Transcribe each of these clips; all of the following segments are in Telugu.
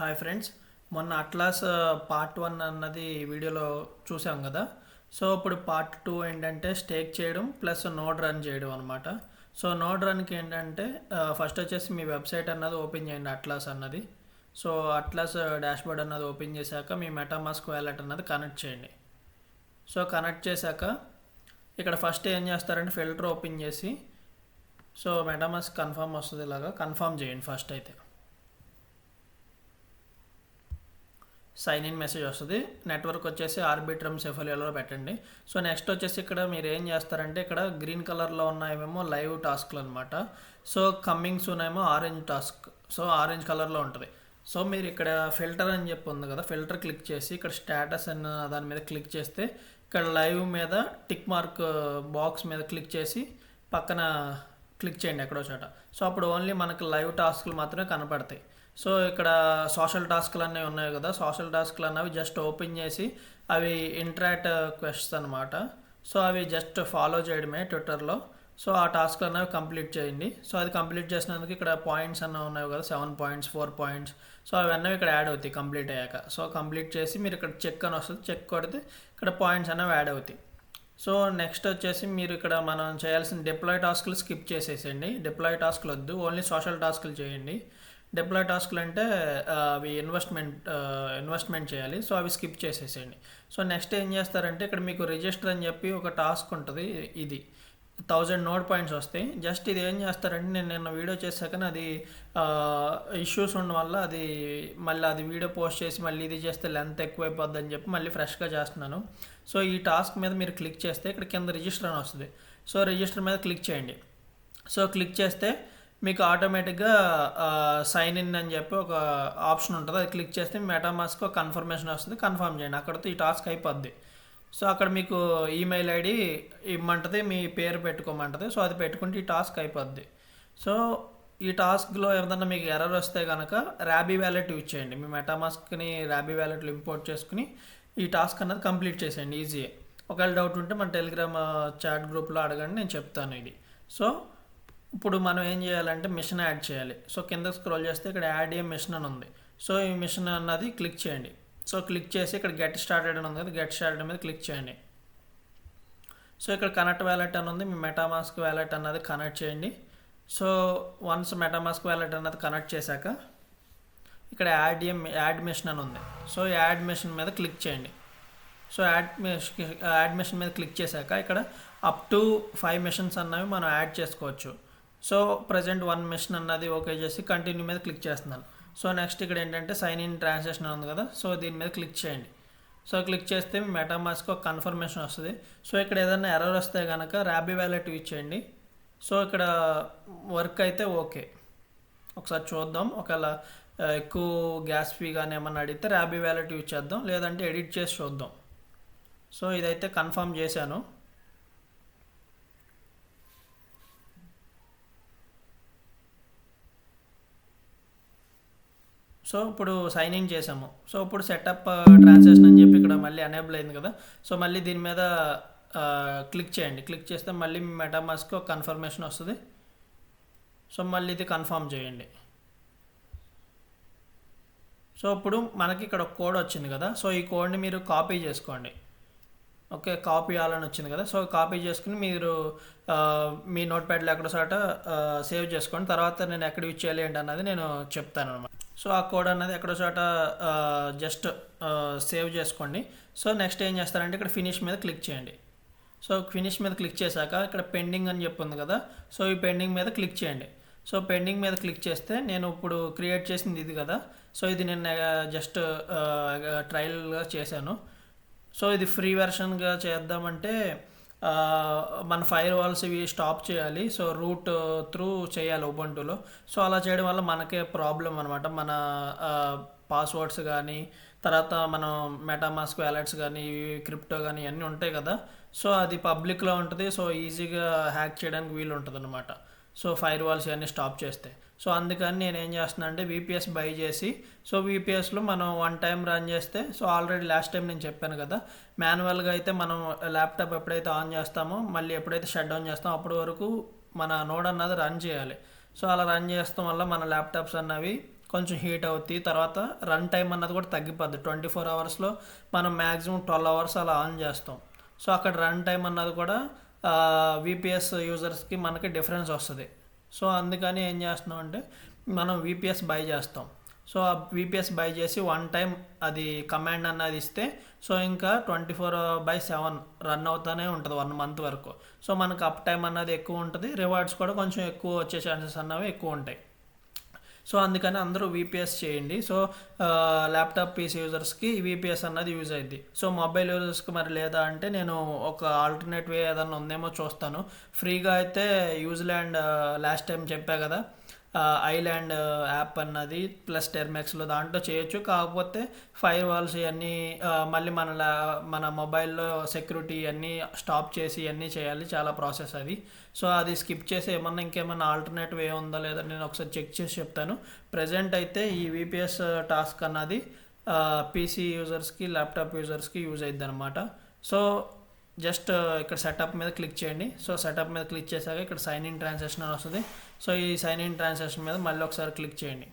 Hi friends. మొన్న అట్లాస్ పార్ట్ 1 అన్నది వీడియోలో చూసాం కదా. సో ఇప్పుడు పార్ట్ 2 ఏంటంటే స్టేక్ చేయడం ప్లస్ నోడ్ రన్ చేయడం అనమాట. సో నోడ్ రన్కి ఏంటంటే ఫస్ట్ వచ్చేసి మీ వెబ్సైట్ అన్నది ఓపెన్ చేయండి, అట్లాస్ అన్నది. సో అట్లాస్ డాష్బోర్డ్ అన్నది ఓపెన్ చేశాక మీ మెటామాస్క్ వ్యాలెట్ అన్నది కనెక్ట్ చేయండి. సో కనెక్ట్ చేశాక ఇక్కడ ఫస్ట్ ఏం చేస్తారంటే ఫిల్టర్ ఓపెన్ చేసి సో మెటామాస్క్ కన్ఫర్మ్ వస్తుంది, ఇలాగా కన్ఫర్మ్ చేయండి. ఫస్ట్ అయితే సైన్ ఇన్ మెసేజ్ వస్తుంది. నెట్వర్క్ వచ్చేసి ఆర్బిట్రమ్ సెఫలియాలో పెట్టండి. సో నెక్స్ట్ వచ్చేసి ఇక్కడ మీరు ఏం చేస్తారంటే ఇక్కడ గ్రీన్ కలర్లో ఉన్నాయేమో లైవ్ టాస్క్లు అనమాట. సో కమ్మింగ్ సూన్ ఏమో ఆరెంజ్ టాస్క్, సో ఆరెంజ్ కలర్లో ఉంటుంది. సో మీరు ఇక్కడ ఫిల్టర్ అని చెప్పి ఉంది కదా, ఫిల్టర్ క్లిక్ చేసి ఇక్కడ స్టేటస్ అన్న దాని మీద క్లిక్ చేస్తే ఇక్కడ లైవ్ మీద టిక్ మార్క్ బాక్స్ మీద క్లిక్ చేసి పక్కన క్లిక్ చేయండి ఎక్కడో చోట. సో అప్పుడు ఓన్లీ మనకు లైవ్ టాస్క్లు మాత్రమే కనపడతాయి. సో ఇక్కడ సోషల్ టాస్క్లు అనేవి ఉన్నాయి కదా, సోషల్ టాస్క్లు అన్నవి జస్ట్ ఓపెన్ చేసి అవి ఇంట్రాక్ట్ క్వెస్ట్స్ అనమాట. సో అవి జస్ట్ ఫాలో చేయడమే ట్విట్టర్లో. సో ఆ టాస్క్లు అనేవి కంప్లీట్ చేయండి. సో అది కంప్లీట్ చేసినందుకు ఇక్కడ పాయింట్స్ అన్న ఉన్నాయి కదా, 7 పాయింట్స్ 4 పాయింట్స్. సో అవన్నీ ఇక్కడ యాడ్ అవుతాయి కంప్లీట్ అయ్యాక. సో కంప్లీట్ చేసి మీరు ఇక్కడ చెక్ అని వస్తుంది, చెక్ కొడితే ఇక్కడ పాయింట్స్ అనేవి యాడ్ అవుతాయి. సో నెక్స్ట్ వచ్చేసి మీరు ఇక్కడ మనం చేయాల్సిన డిప్లాయ్ టాస్క్లు స్కిప్ చేసేసేయండి. డిప్లాయ్ టాస్క్లు వద్దు, ఓన్లీ సోషల్ టాస్క్లు చేయండి. డిప్లాయ్ టాస్క్లు అంటే అవి ఇన్వెస్ట్మెంట్ చేయాలి. సో అవి స్కిప్ చేసేసేయండి. సో నెక్స్ట్ ఏం చేస్తారంటే ఇక్కడ మీకు రిజిస్టర్ అని చెప్పి ఒక టాస్క్ ఉంటుంది. ఇది 1000 నోడ్ పాయింట్స్ వస్తాయి. జస్ట్ ఇది ఏం చేస్తారంటే నేను నిన్న వీడియో చేశాక అది ఇష్యూస్ ఉండడం వల్ల అది మళ్ళీ అది వీడియో పోస్ట్ చేసి మళ్ళీ ఇది చేస్తే లెంత్ ఎక్కువైపోద్ది అని చెప్పి మళ్ళీ ఫ్రెష్గా చేస్తున్నాను. సో ఈ టాస్క్ మీద మీరు క్లిక్ చేస్తే ఇక్కడ కింద రిజిస్టర్ అని వస్తుంది. సో రిజిస్టర్ మీద క్లిక్ చేయండి. సో క్లిక్ చేస్తే మీకు ఆటోమేటిక్గా సైన్ ఇన్ అని చెప్పి ఒక ఆప్షన్ ఉంటుంది. అది క్లిక్ చేస్తే మెటామాస్క్ ఒక కన్ఫర్మేషన్ వస్తుంది, కన్ఫర్మ్ చేయండి. అక్కడితో ఈ టాస్క్ అయిపోద్ది. సో అక్కడ మీకు ఈమెయిల్ ఐడి ఇవ్వమంటుంది, మీ పేరు పెట్టుకోమంటుంది. సో అది పెట్టుకుంటే ఈ టాస్క్ అయిపోద్ది. సో ఈ టాస్క్లో ఏదన్నా మీకు ఎర్రర్ వస్తే కనుక ర్యాబీ వ్యాలెట్ యూజ్ చేయండి. మీ మెటామాస్క్ని ర్యాబీ వ్యాలెట్లో ఇంపోర్ట్ చేసుకుని ఈ టాస్క్ అన్నది కంప్లీట్ చేసేయండి ఈజీ. ఒకవేళ డౌట్ ఉంటే మన టెలిగ్రామ్ చాట్ గ్రూప్లో అడగండి, నేను చెప్తాను ఇది. సో ఇప్పుడు మనం ఏం చేయాలంటే మిషన్ యాడ్ చేయాలి. సో కింద స్క్రోల్ చేస్తే ఇక్కడ యాడ్ ఏ మిషన్ అని ఉంది. సో ఈ మిషన్ అన్నది క్లిక్ చేయండి. సో క్లిక్ చేసి ఇక్కడ గెట్ స్టార్టెడ్ అని ఉంది కదా, గెట్ స్టార్టెడ్ మీద క్లిక్ చేయండి. సో ఇక్కడ కనెక్ట్ వ్యాలెట్ అని ఉంది, మీ మెటామాస్క్ వ్యాలెట్ అన్నది కనెక్ట్ చేయండి. సో వన్స్ మెటామాస్క్ వ్యాలెట్ అన్నది కనెక్ట్ చేశాక ఇక్కడ యాడ్ మిషన్ అని ఉంది. సో యాడ్ మిషన్ మీద క్లిక్ చేయండి. సో యాడ్ మిషన్ మీద క్లిక్ చేశాక ఇక్కడ అప్ టు 5 మిషన్స్ అన్నవి మనం యాడ్ చేసుకోవచ్చు. సో ప్రజెంట్ 1 మిషన్ అన్నది ఓకే చేసి కంటిన్యూ మీద క్లిక్ చేస్తున్నాను. సో నెక్స్ట్ ఇక్కడ ఏంటంటే సైన్ ఇన్ ట్రాన్సాక్షన్ ఉంది కదా, సో దీని మీద క్లిక్ చేయండి. సో క్లిక్ చేస్తే మెటామాస్క్ ఒక కన్ఫర్మేషన్ వస్తుంది. సో ఇక్కడ ఏదైనా ఎర్రర్ వస్తే కనుక ర్యాబీ వ్యాలెట్ యూజ్ చేయండి. సో ఇక్కడ వర్క్ అయితే ఓకే, ఒకసారి చూద్దాం. ఒకవేళ ఎక్కువ గ్యాస్ ఫీ కానీ ఏమన్నా అడిగితే ర్యాబీ వ్యాలెట్ యూజ్ చేద్దాం, లేదంటే ఎడిట్ చేసి చూద్దాం. సో ఇదైతే కన్ఫర్మ్ చేశాను. సో ఇప్పుడు సైన్ ఇన్ చేసాము. సో ఇప్పుడు సెటప్ ట్రాన్సాక్షన్ అని చెప్పి ఇక్కడ మళ్ళీ ఎనేబుల్ అయింది కదా. సో మళ్ళీ దీని మీద క్లిక్ చేయండి. క్లిక్ చేస్తే మళ్ళీ మీ మెటామాస్క్ ఒక కన్ఫర్మేషన్ వస్తుంది. సో మళ్ళీ ఇది కన్ఫర్మ్ చేయండి. సో ఇప్పుడు మనకి ఇక్కడ ఒక కోడ్ వచ్చింది కదా, సో ఈ కోడ్ని మీరు కాపీ చేసుకోండి. ఓకే, కాపీ చేయాలని వచ్చింది కదా. సో కాపీ చేసుకుని మీరు మీ నోట్ ప్యాడ్లో ఎక్కడో చోట సేవ్ చేసుకోండి. తర్వాత నేను ఎక్కడ యూజ్ చేయాలి ఏంటి అన్నది నేను చెప్తాను అనమాట. సో ఆ కోడ్ అన్నది ఎక్కడో చోట జస్ట్ సేవ్ చేసుకోండి. సో నెక్స్ట్ ఏం చేస్తారంటే ఇక్కడ ఫినిష్ మీద క్లిక్ చేయండి. సో ఫినిష్ మీద క్లిక్ చేశాక ఇక్కడ పెండింగ్ అని చెప్పింది కదా, సో ఈ పెండింగ్ మీద క్లిక్ చేయండి. సో పెండింగ్ మీద క్లిక్ చేస్తే నేను ఇప్పుడు క్రియేట్ చేసింది ఇది కదా, సో ఇది నేను జస్ట్ ట్రయల్గా చేశాను. సో ఇది ఫ్రీ వెర్షన్గా చేద్దామంటే మన ఫైర్ వాల్స్ ఇవి స్టాప్ చేయాలి. సో రూట్ త్రూ చేయాలి ఉబంటులో. సో అలా చేయడం వల్ల మనకే ప్రాబ్లం అనమాట. మన పాస్వర్డ్స్ కానీ తర్వాత మనం మెటామాస్క్ వ్యాలెట్స్ కానీ క్రిప్టో కానీ ఇవన్నీ ఉంటాయి కదా, సో అది పబ్లిక్లో ఉంటుంది. సో ఈజీగా హ్యాక్ చేయడానికి వీలు ఉంటుంది అనమాట. సో ఫైర్ వాల్స్ ఇవన్నీ స్టాప్ చేస్తే. సో అందుకని నేను ఏం చేస్తున్నా అంటే VPS బై చేసి, సో VPSలో మనం 1 టైం రన్ చేస్తే, సో ఆల్రెడీ లాస్ట్ టైం నేను చెప్పాను కదా, మాన్యువల్గా అయితే మనం ల్యాప్టాప్ ఎప్పుడైతే ఆన్ చేస్తామో మళ్ళీ ఎప్పుడైతే షట్ డౌన్ చేస్తామో అప్పటి వరకు మన నోడ్ అన్నది రన్ చేయాలి. సో అలా రన్ చేస్తాం వల్ల మన ల్యాప్టాప్స్ అన్నవి కొంచెం హీట్ అవుతాయి. తర్వాత రన్ టైం అన్నది కూడా తగ్గిపోద్ది. 24 అవర్స్లో మనం మ్యాక్సిమం 12 అవర్స్ అలా ఆన్ చేస్తాం. సో అక్కడ రన్ టైం అన్నది కూడా విపిఎస్ యూజర్స్కి మనకి డిఫరెన్స్ వస్తుంది. సో అందుకని ఏం చేస్తున్నాం అంటే మనం విపిఎస్ బై చేస్తాం. సో ఆ విపిఎస్ బై చేసి వన్ టైం అది కమాండ్ అన్నది ఇస్తే సో ఇంకా 24/7 రన్ అవుతూనే ఉంటుంది 1 మంత్ వరకు. సో మనకు అప్ టైం అన్నది ఎక్కువ ఉంటుంది, రివార్డ్స్ కూడా కొంచెం ఎక్కువ వచ్చే ఛాన్సెస్ అన్నవి ఎక్కువ ఉంటాయి. సో అందుకని అందరూ విపిఎస్ చేయండి. సో ల్యాప్టాప్ పీసీ యూజర్స్కి విపిఎస్ అన్నది యూజ్ అయ్యింది. సో మొబైల్ యూజర్స్కి మరి లేదా అంటే నేను ఒక ఆల్టర్నేట్ వే ఏదన్నా ఉందేమో చూస్తాను. ఫ్రీగా అయితే న్యూజిలాండ్ లాస్ట్ టైం చెప్పా కదా, ఐలాండ్ యాప్ అన్నది ప్లస్ టెర్మెక్స్లో దాంట్లో చేయొచ్చు. కాకపోతే ఫైర్ వాల్స్ ఇవన్నీ మళ్ళీ మన మొబైల్లో సెక్యూరిటీ అన్నీ స్టాప్ చేసి ఇవన్నీ చేయాలి, చాలా ప్రాసెస్ అది. సో అది స్కిప్ చేసి ఇంకేమన్నా ఆల్టర్నేటివ్ ఏ ఉందా లేదా నేను ఒకసారి చెక్ చేసి చెప్తాను. ప్రజెంట్ అయితే ఈ విపిఎస్ టాస్క్ అన్నది పీసీ యూజర్స్కి ల్యాప్టాప్ యూజర్స్కి యూజ్ అవుతుంది అనమాట. సో జస్ట్ ఇక్కడ సెటప్ మీద క్లిక్ చేయండి. సో సెటప్ మీద క్లిక్ చేశాక ఇక్కడ సైన్ ఇన్ ట్రాన్సాక్షన్ అని వస్తుంది. సో ఈ సైన్ ఇన్ ట్రాన్సాక్షన్ మీద మళ్ళీ ఒకసారి క్లిక్ చేయండి.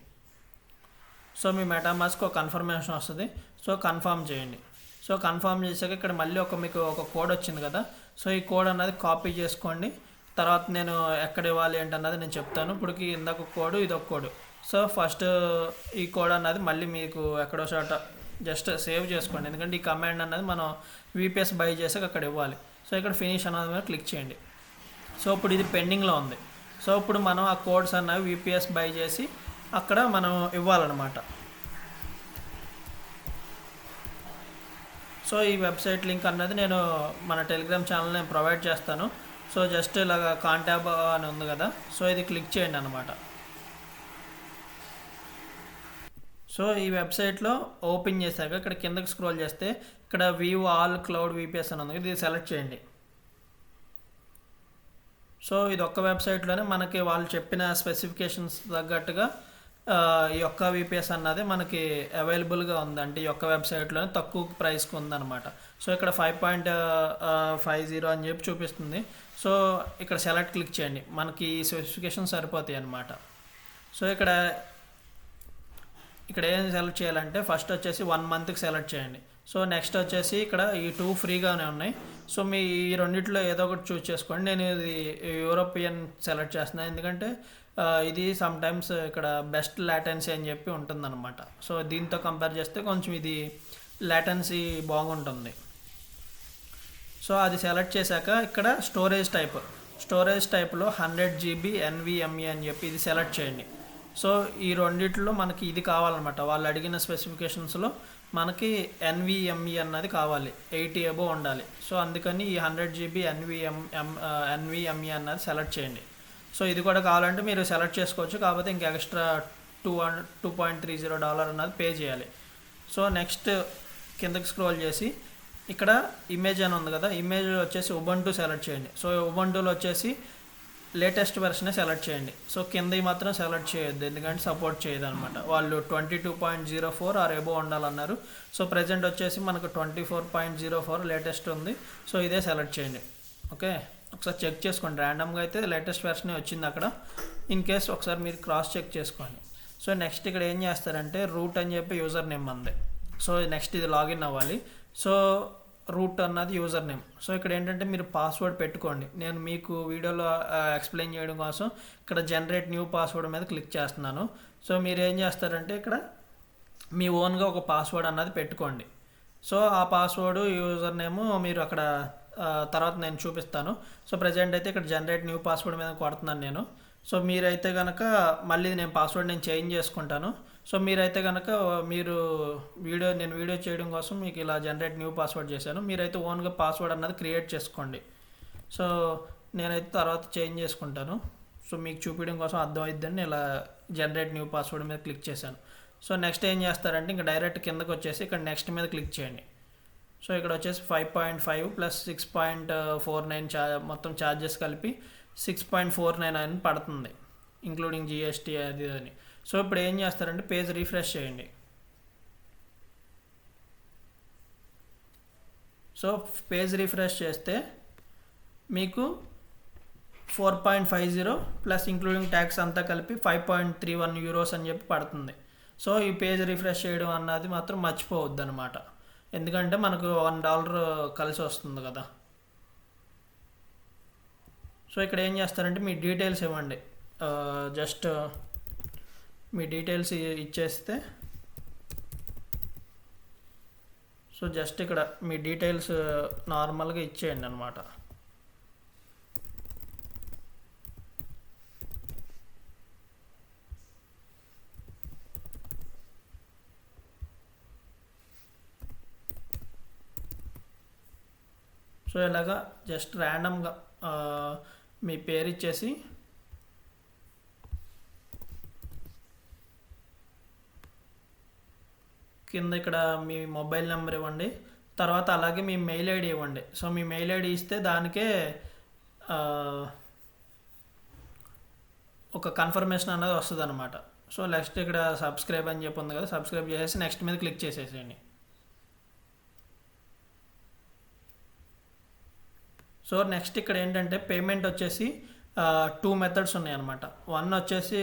సో మీ మెటామాస్క్ ఒక కన్ఫర్మేషన్ వస్తుంది. సో కన్ఫర్మ్ చేయండి. సో కన్ఫర్మ్ చేశాక ఇక్కడ మళ్ళీ మీకు ఒక కోడ్ వచ్చింది కదా, సో ఈ కోడ్ అన్నది కాపీ చేసుకోండి. తర్వాత నేను ఎక్కడ ఇవ్వాలి ఏంటన్నది నేను చెప్తాను. ఇప్పటికి ఇందాక కోడ్ ఇదొక కోడ్. సో ఫస్ట్ ఈ కోడ్ అన్నది మళ్ళీ మీకు ఎక్కడో చోట జస్ట్ సేవ్ చేసుకోండి, ఎందుకంటే ఈ కమాండ్ అన్నది మనం విపిఎస్ బై చేసాక అక్కడ ఇవ్వాలి. సో ఇక్కడ ఫినిష్ అన్నది మీద క్లిక్ చేయండి. సో ఇప్పుడు ఇది పెండింగ్లో ఉంది. సో ఇప్పుడు మనం ఆ కోడ్స్ అన్నవి విపిఎస్ బై చేసి అక్కడ మనం ఇవ్వాలన్నమాట. సో ఈ వెబ్సైట్ లింక్ అన్నది నేను మన టెలిగ్రామ్ ఛానల్ నేను ప్రొవైడ్ చేస్తాను. సో జస్ట్ ఇలాగ కాంటాబ్ అని ఉంది కదా, సో ఇది క్లిక్ చేయండి అనమాట. సో ఈ వెబ్సైట్లో ఓపెన్ చేశాక ఇక్కడ కిందకి స్క్రోల్ చేస్తే ఇక్కడ వ్యూ ఆల్ క్లౌడ్ విపిఎస్ అని ఉంది, ఇది సెలెక్ట్ చేయండి. సో ఇది ఒక్క వెబ్సైట్లోనే మనకి వాళ్ళు చెప్పిన స్పెసిఫికేషన్స్ తగ్గట్టుగా ఈ యొక్క విపిఎస్ అన్నది మనకి అవైలబుల్గా ఉందంటే ఈ యొక్క వెబ్సైట్లోనే తక్కువ ప్రైస్కి ఉందన్నమాట. సో ఇక్కడ 5.50 అని చెప్పి చూపిస్తుంది. సో ఇక్కడ సెలెక్ట్ క్లిక్ చేయండి, మనకి ఈ స్పెసిఫికేషన్ సరిపోతాయి అన్నమాట. సో ఇక్కడ ఏం సెలెక్ట్ చేయాలంటే ఫస్ట్ వచ్చేసి 1 మంత్కి సెలెక్ట్ చేయండి. సో నెక్స్ట్ వచ్చేసి ఇక్కడ ఈ 2 ఫ్రీగానే ఉన్నాయి. సో మీ ఈ రెండిట్లో ఏదో ఒకటి చూస్ చేసుకోండి. నేను ఇది యూరోపియన్ సెలెక్ట్ చేస్తున్నాను, ఎందుకంటే ఇది సమ్టైమ్స్ ఇక్కడ బెస్ట్ లాటెన్సీ అని చెప్పి ఉంటుందన్నమాట. సో దీంతో కంపేర్ చేస్తే కొంచెం ఇది లాటెన్సీ బాగుంటుంది. సో అది సెలెక్ట్ చేశాక ఇక్కడ స్టోరేజ్ టైప్లో 100 GB NVMe అని చెప్పి ఇది సెలెక్ట్ చేయండి. సో ఈ రెండిట్లో మనకి ఇది కావాలన్నమాట. వాళ్ళు అడిగిన స్పెసిఫికేషన్స్లో మనకి NVMe అన్నది కావాలి, 80 అబోవ్ ఉండాలి. సో అందుకని ఈ 100 GB NVMe అన్నది సెలెక్ట్ చేయండి. సో ఇది కూడా కావాలంటే మీరు సెలెక్ట్ చేసుకోవచ్చు, కాకపోతే ఇంకా ఎక్స్ట్రా $2.30 అన్నది పే చేయాలి. సో నెక్స్ట్ కిందకి స్క్రోల్ చేసి ఇక్కడ ఇమేజ్ అని ఉంది కదా, ఇమేజ్ వచ్చేసి ఉబంటు సెలెక్ట్ చేయండి. సో ఉబంటులో వచ్చేసి లేటెస్ట్ వెర్షనే సెలెక్ట్ చేయండి. సో కింద మాత్రం సెలెక్ట్ చేయొద్దు, ఎందుకంటే సపోర్ట్ చేయదు అనమాట. వాళ్ళు 22.04 ఆర్ ఎబో ఉండాలన్నారు. సో ప్రజెంట్ వచ్చేసి మనకు 24.04 లేటెస్ట్ ఉంది. సో ఇదే సెలెక్ట్ చేయండి. ఓకే, ఒకసారి చెక్ చేసుకోండి. ర్యాండమ్గా అయితే లేటెస్ట్ వెర్షనే వచ్చింది అక్కడ. ఇన్ కేస్ ఒకసారి మీరు క్రాస్ చెక్ చేసుకోండి. సో నెక్స్ట్ ఇక్కడ ఏం చేస్తారంటే రూట్ అని చెప్పి యూజర్ నేమ్ అంది. సో నెక్స్ట్ ఇది లాగిన్ అవ్వాలి. సో రూట్ అన్నది యూజర్ నేమ్. సో ఇక్కడ ఏంటంటే మీరు పాస్వర్డ్ పెట్టుకోండి. నేను మీకు వీడియోలో ఎక్స్ప్లెయిన్ చేయడం కోసం ఇక్కడ జనరేట్ న్యూ పాస్వర్డ్ మీద క్లిక్ చేస్తున్నాను. సో మీరు ఏం చేస్తారంటే ఇక్కడ మీ ఓన్గా ఒక పాస్వర్డ్ అన్నది పెట్టుకోండి. సో ఆ పాస్వర్డ్ యూజర్ నేమ్ మీరు అక్కడ తర్వాత నేను చూపిస్తాను. సో ప్రజెంట్ అయితే ఇక్కడ జనరేట్ న్యూ పాస్వర్డ్ మీద కొడుతున్నాను నేను. సో మీరైతే కనుక మళ్ళీ నేను పాస్వర్డ్ చేంజ్ చేసుకుంటాను. సో మీరైతే కనుక నేను వీడియో చేయడం కోసం మీకు ఇలా జనరేట్ న్యూ పాస్వర్డ్ చేశాను. మీరైతే ఓన్గా పాస్వర్డ్ అన్నది క్రియేట్ చేసుకోండి. సో నేనైతే తర్వాత చేంజ్ చేసుకుంటాను. సో మీకు చూపించడం కోసం అర్థమైద్దని ఇలా జనరేట్ న్యూ పాస్వర్డ్ మీద క్లిక్ చేశాను. సో నెక్స్ట్ ఏం చేస్తారంటే ఇంకా డైరెక్ట్ కిందకు వచ్చేసి ఇక్కడ నెక్స్ట్ మీద క్లిక్ చేయండి. సో ఇక్కడ వచ్చేసి 5.5 ప్లస్ 6.49 మొత్తం ఛార్జెస్ కలిపి 6.49 అని పడుతుంది, ఇంక్లూడింగ్ GST అది అని. సో ఇప్పుడు ఏం చేస్తారంటే పేజ్ రీఫ్రెష్ చేయండి. సో పేజ్ రీఫ్రెష్ చేస్తే మీకు 4.50 ప్లస్ ఇంక్లూడింగ్ ట్యాక్స్ అంతా కలిపి €5.31 అని చెప్పి పడుతుంది. సో ఈ పేజ్ రిఫ్రెష్ చేయడం అన్నది మాత్రం మర్చిపోవద్దు అనమాట, ఎందుకంటే మనకు $1 కలిసి వస్తుంది కదా. సో ఇక్కడ ఏం చేస్తారంటే మీ డీటెయిల్స్ ఇవ్వండి, జస్ట్ మీ డీటెయిల్స్ ఇచ్చేస్తే, సో జస్ట్ ఇక్కడ మీ డీటెయిల్స్ నార్మల్గా ఇచ్చేయండి అనమాట. సో ఇలాగా జస్ట్ ర్యాండమ్గా మీ పేరు ఇచ్చేసి కింద ఇక్కడ మీ మొబైల్ నెంబర్ ఇవ్వండి, తర్వాత అలాగే మీ మెయిల్ ఐడి ఇవ్వండి. సో మీ మెయిల్ ఐడి ఇస్తే దానికే ఒక కన్ఫర్మేషన్ అనేది వస్తుంది అనమాట. సో నెక్స్ట్ ఇక్కడ సబ్స్క్రైబ్ అని చెప్పి ఉంది కదా, సబ్స్క్రైబ్ చేసేసి నెక్స్ట్ మీద క్లిక్ చేసేసేయండి. సో నెక్స్ట్ ఇక్కడ ఏంటంటే పేమెంట్ వచ్చేసి 2 మెథడ్స్ ఉన్నాయన్నమాట. వన్ వచ్చేసి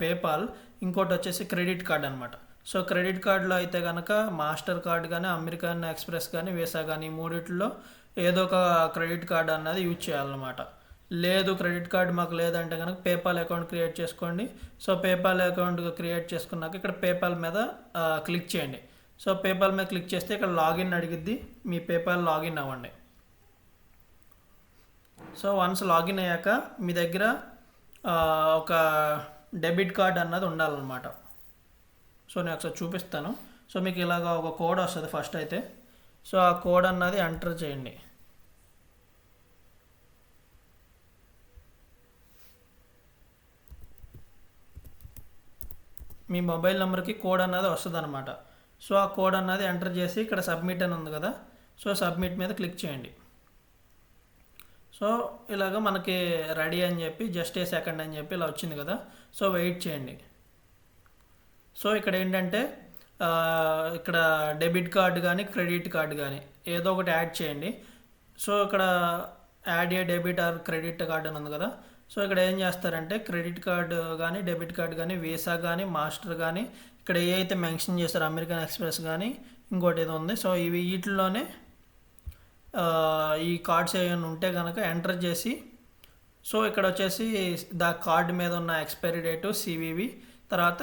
పేపాల్, ఇంకోటి వచ్చేసి క్రెడిట్ కార్డ్ అనమాట. సో క్రెడిట్ కార్డులో అయితే కనుక మాస్టర్ కార్డ్ కానీ, అమెరికన్ ఎక్స్ప్రెస్ కానీ, వీసా కానీ మూడిట్లో ఏదో ఒక క్రెడిట్ కార్డ్ అన్నది యూజ్ చేయాలన్నమాట. లేదు క్రెడిట్ కార్డ్ మాకు లేదంటే కనుక పేపాల్ అకౌంట్ క్రియేట్ చేసుకోండి. సో పేపాల్ అకౌంట్ క్రియేట్ చేసుకున్నాక ఇక్కడ పేపాల్ మీద క్లిక్ చేయండి. సో పేపాల్ మీద క్లిక్ చేస్తే ఇక్కడ లాగిన్ అడిగిద్ది, మీ పేపాల్ లాగిన్ అవ్వండి. సో వన్స్ లాగిన్ అయ్యాక మీ దగ్గర ఒక డెబిట్ కార్డ్ అన్నది ఉండాలన్నమాట. సో నేను ఒకసారి చూపిస్తాను. సో మీకు ఇలాగ ఒక కోడ్ వస్తుంది ఫస్ట్ అయితే. సో ఆ కోడ్ అన్నది ఎంటర్ చేయండి. మీ మొబైల్ నెంబర్కి కోడ్ అన్నది వస్తుంది అనమాట. సో ఆ కోడ్ అన్నది ఎంటర్ చేసి ఇక్కడ సబ్మిట్ అని ఉంది కదా, సో సబ్మిట్ మీద క్లిక్ చేయండి. సో ఇలాగ మనకి రెడీ అని చెప్పి జస్ట్ ఏ సెకండ్ అని చెప్పి ఇలా వచ్చింది కదా. సో వెయిట్ చేయండి. సో ఇక్కడ ఏంటంటే ఇక్కడ డెబిట్ కార్డు కానీ క్రెడిట్ కార్డు కానీ ఏదో ఒకటి యాడ్ చేయండి. సో ఇక్కడ add A debit or credit card అని ఉంది కదా. సో ఇక్కడ ఏం చేస్తారంటే క్రెడిట్ కార్డు కానీ, డెబిట్ కార్డు కానీ, వీసా కానీ, మాస్టర్ కానీ, ఇక్కడ ఏ అయితే మెన్షన్ చేస్తారో అమెరికన్ ఎక్స్ప్రెస్ కానీ ఇంకోటి ఏదో ఉంది. సో ఇవి వీటిల్లోనే ఈ కార్డ్స్ ఏమైనా ఉంటే కనుక ఎంటర్ చేసి, సో ఇక్కడ వచ్చేసి కార్డ్ మీద ఉన్న ఎక్స్పైరీ డేటు, సివివి, తర్వాత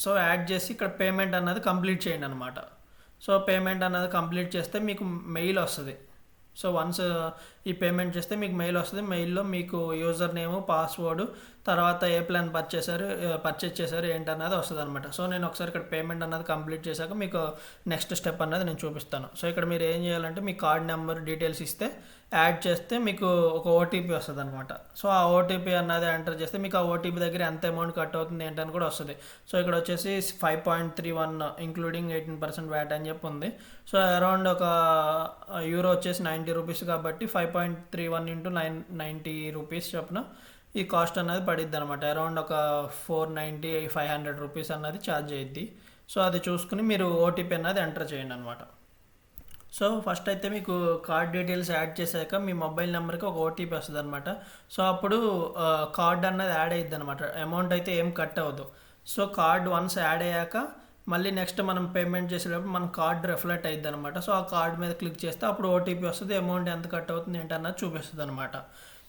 సో యాడ్ చేసి ఇక్కడ పేమెంట్ అన్నది కంప్లీట్ చేయండి అనమాట. సో పేమెంట్ అన్నది కంప్లీట్ చేస్తే మీకు మెయిల్ వస్తుంది. సో వన్స్ ఈ పేమెంట్ చేస్తే మీకు మెయిల్ వస్తుంది. మెయిల్లో మీకు యూజర్ నేమ్, పాస్వర్డ్, తర్వాత ఏ ప్లాన్ పర్చేస్ చేశారు ఏంటన్నది వస్తుంది అనమాట. సో నేను ఒకసారి ఇక్కడ పేమెంట్ అన్నది కంప్లీట్ చేశాక మీకు నెక్స్ట్ స్టెప్ అన్నది నేను చూపిస్తాను. సో ఇక్కడ మీరు ఏం చేయాలంటే మీ కార్డ్ నెంబర్ డీటెయిల్స్ ఇస్తే యాడ్ చేస్తే మీకు ఒక ఓటీపీ వస్తుంది అనమాట. సో ఆ ఓటీపీ అన్నది ఎంటర్ చేస్తే మీకు ఆ ఓటీపీ దగ్గర ఎంత అమౌంట్ కట్ అవుతుంది ఏంటని కూడా వస్తుంది. సో ఇక్కడ వచ్చేసి 5.31 ఇంక్లూడింగ్ 18% వ్యాట్ అని చెప్పి ఉంది. సో అరౌండ్ ఒక యూరో వచ్చేసి 90 రూపీస్ కాబట్టి 5.31 ఇంటూ 90 రూపీస్ చొప్పున ఈ కాస్ట్ అన్నది పడిద్ది అనమాట. అరౌండ్ ఒక 490-500 రూపీస్ అన్నది ఛార్జ్ అయ్యిద్ది. సో అది చూసుకుని మీరు ఓటీపీ అన్నది ఎంటర్ చేయండి అనమాట. సో ఫస్ట్ అయితే మీకు కార్డ్ డీటెయిల్స్ యాడ్ చేశాక మీ మొబైల్ నెంబర్కి ఒక ఓటీపీ వస్తుంది అనమాట. సో అప్పుడు కార్డ్ అన్నది యాడ్ అయ్యిద్ది అనమాట. అమౌంట్ అయితే ఏం కట్ అవ్వదు. సో కార్డ్ వన్స్ యాడ్ అయ్యాక మళ్ళీ నెక్స్ట్ మనం పేమెంట్ చేసేటప్పుడు మన కార్డ్ రిఫ్లెక్ట్ అయ్యిద్ది అనమాట. సో ఆ కార్డ్ మీద క్లిక్ చేస్తే అప్పుడు ఓటీపీ వస్తుంది, అమౌంట్ ఎంత కట్ అవుతుంది ఏంటన్నది చూపిస్తుంది అనమాట.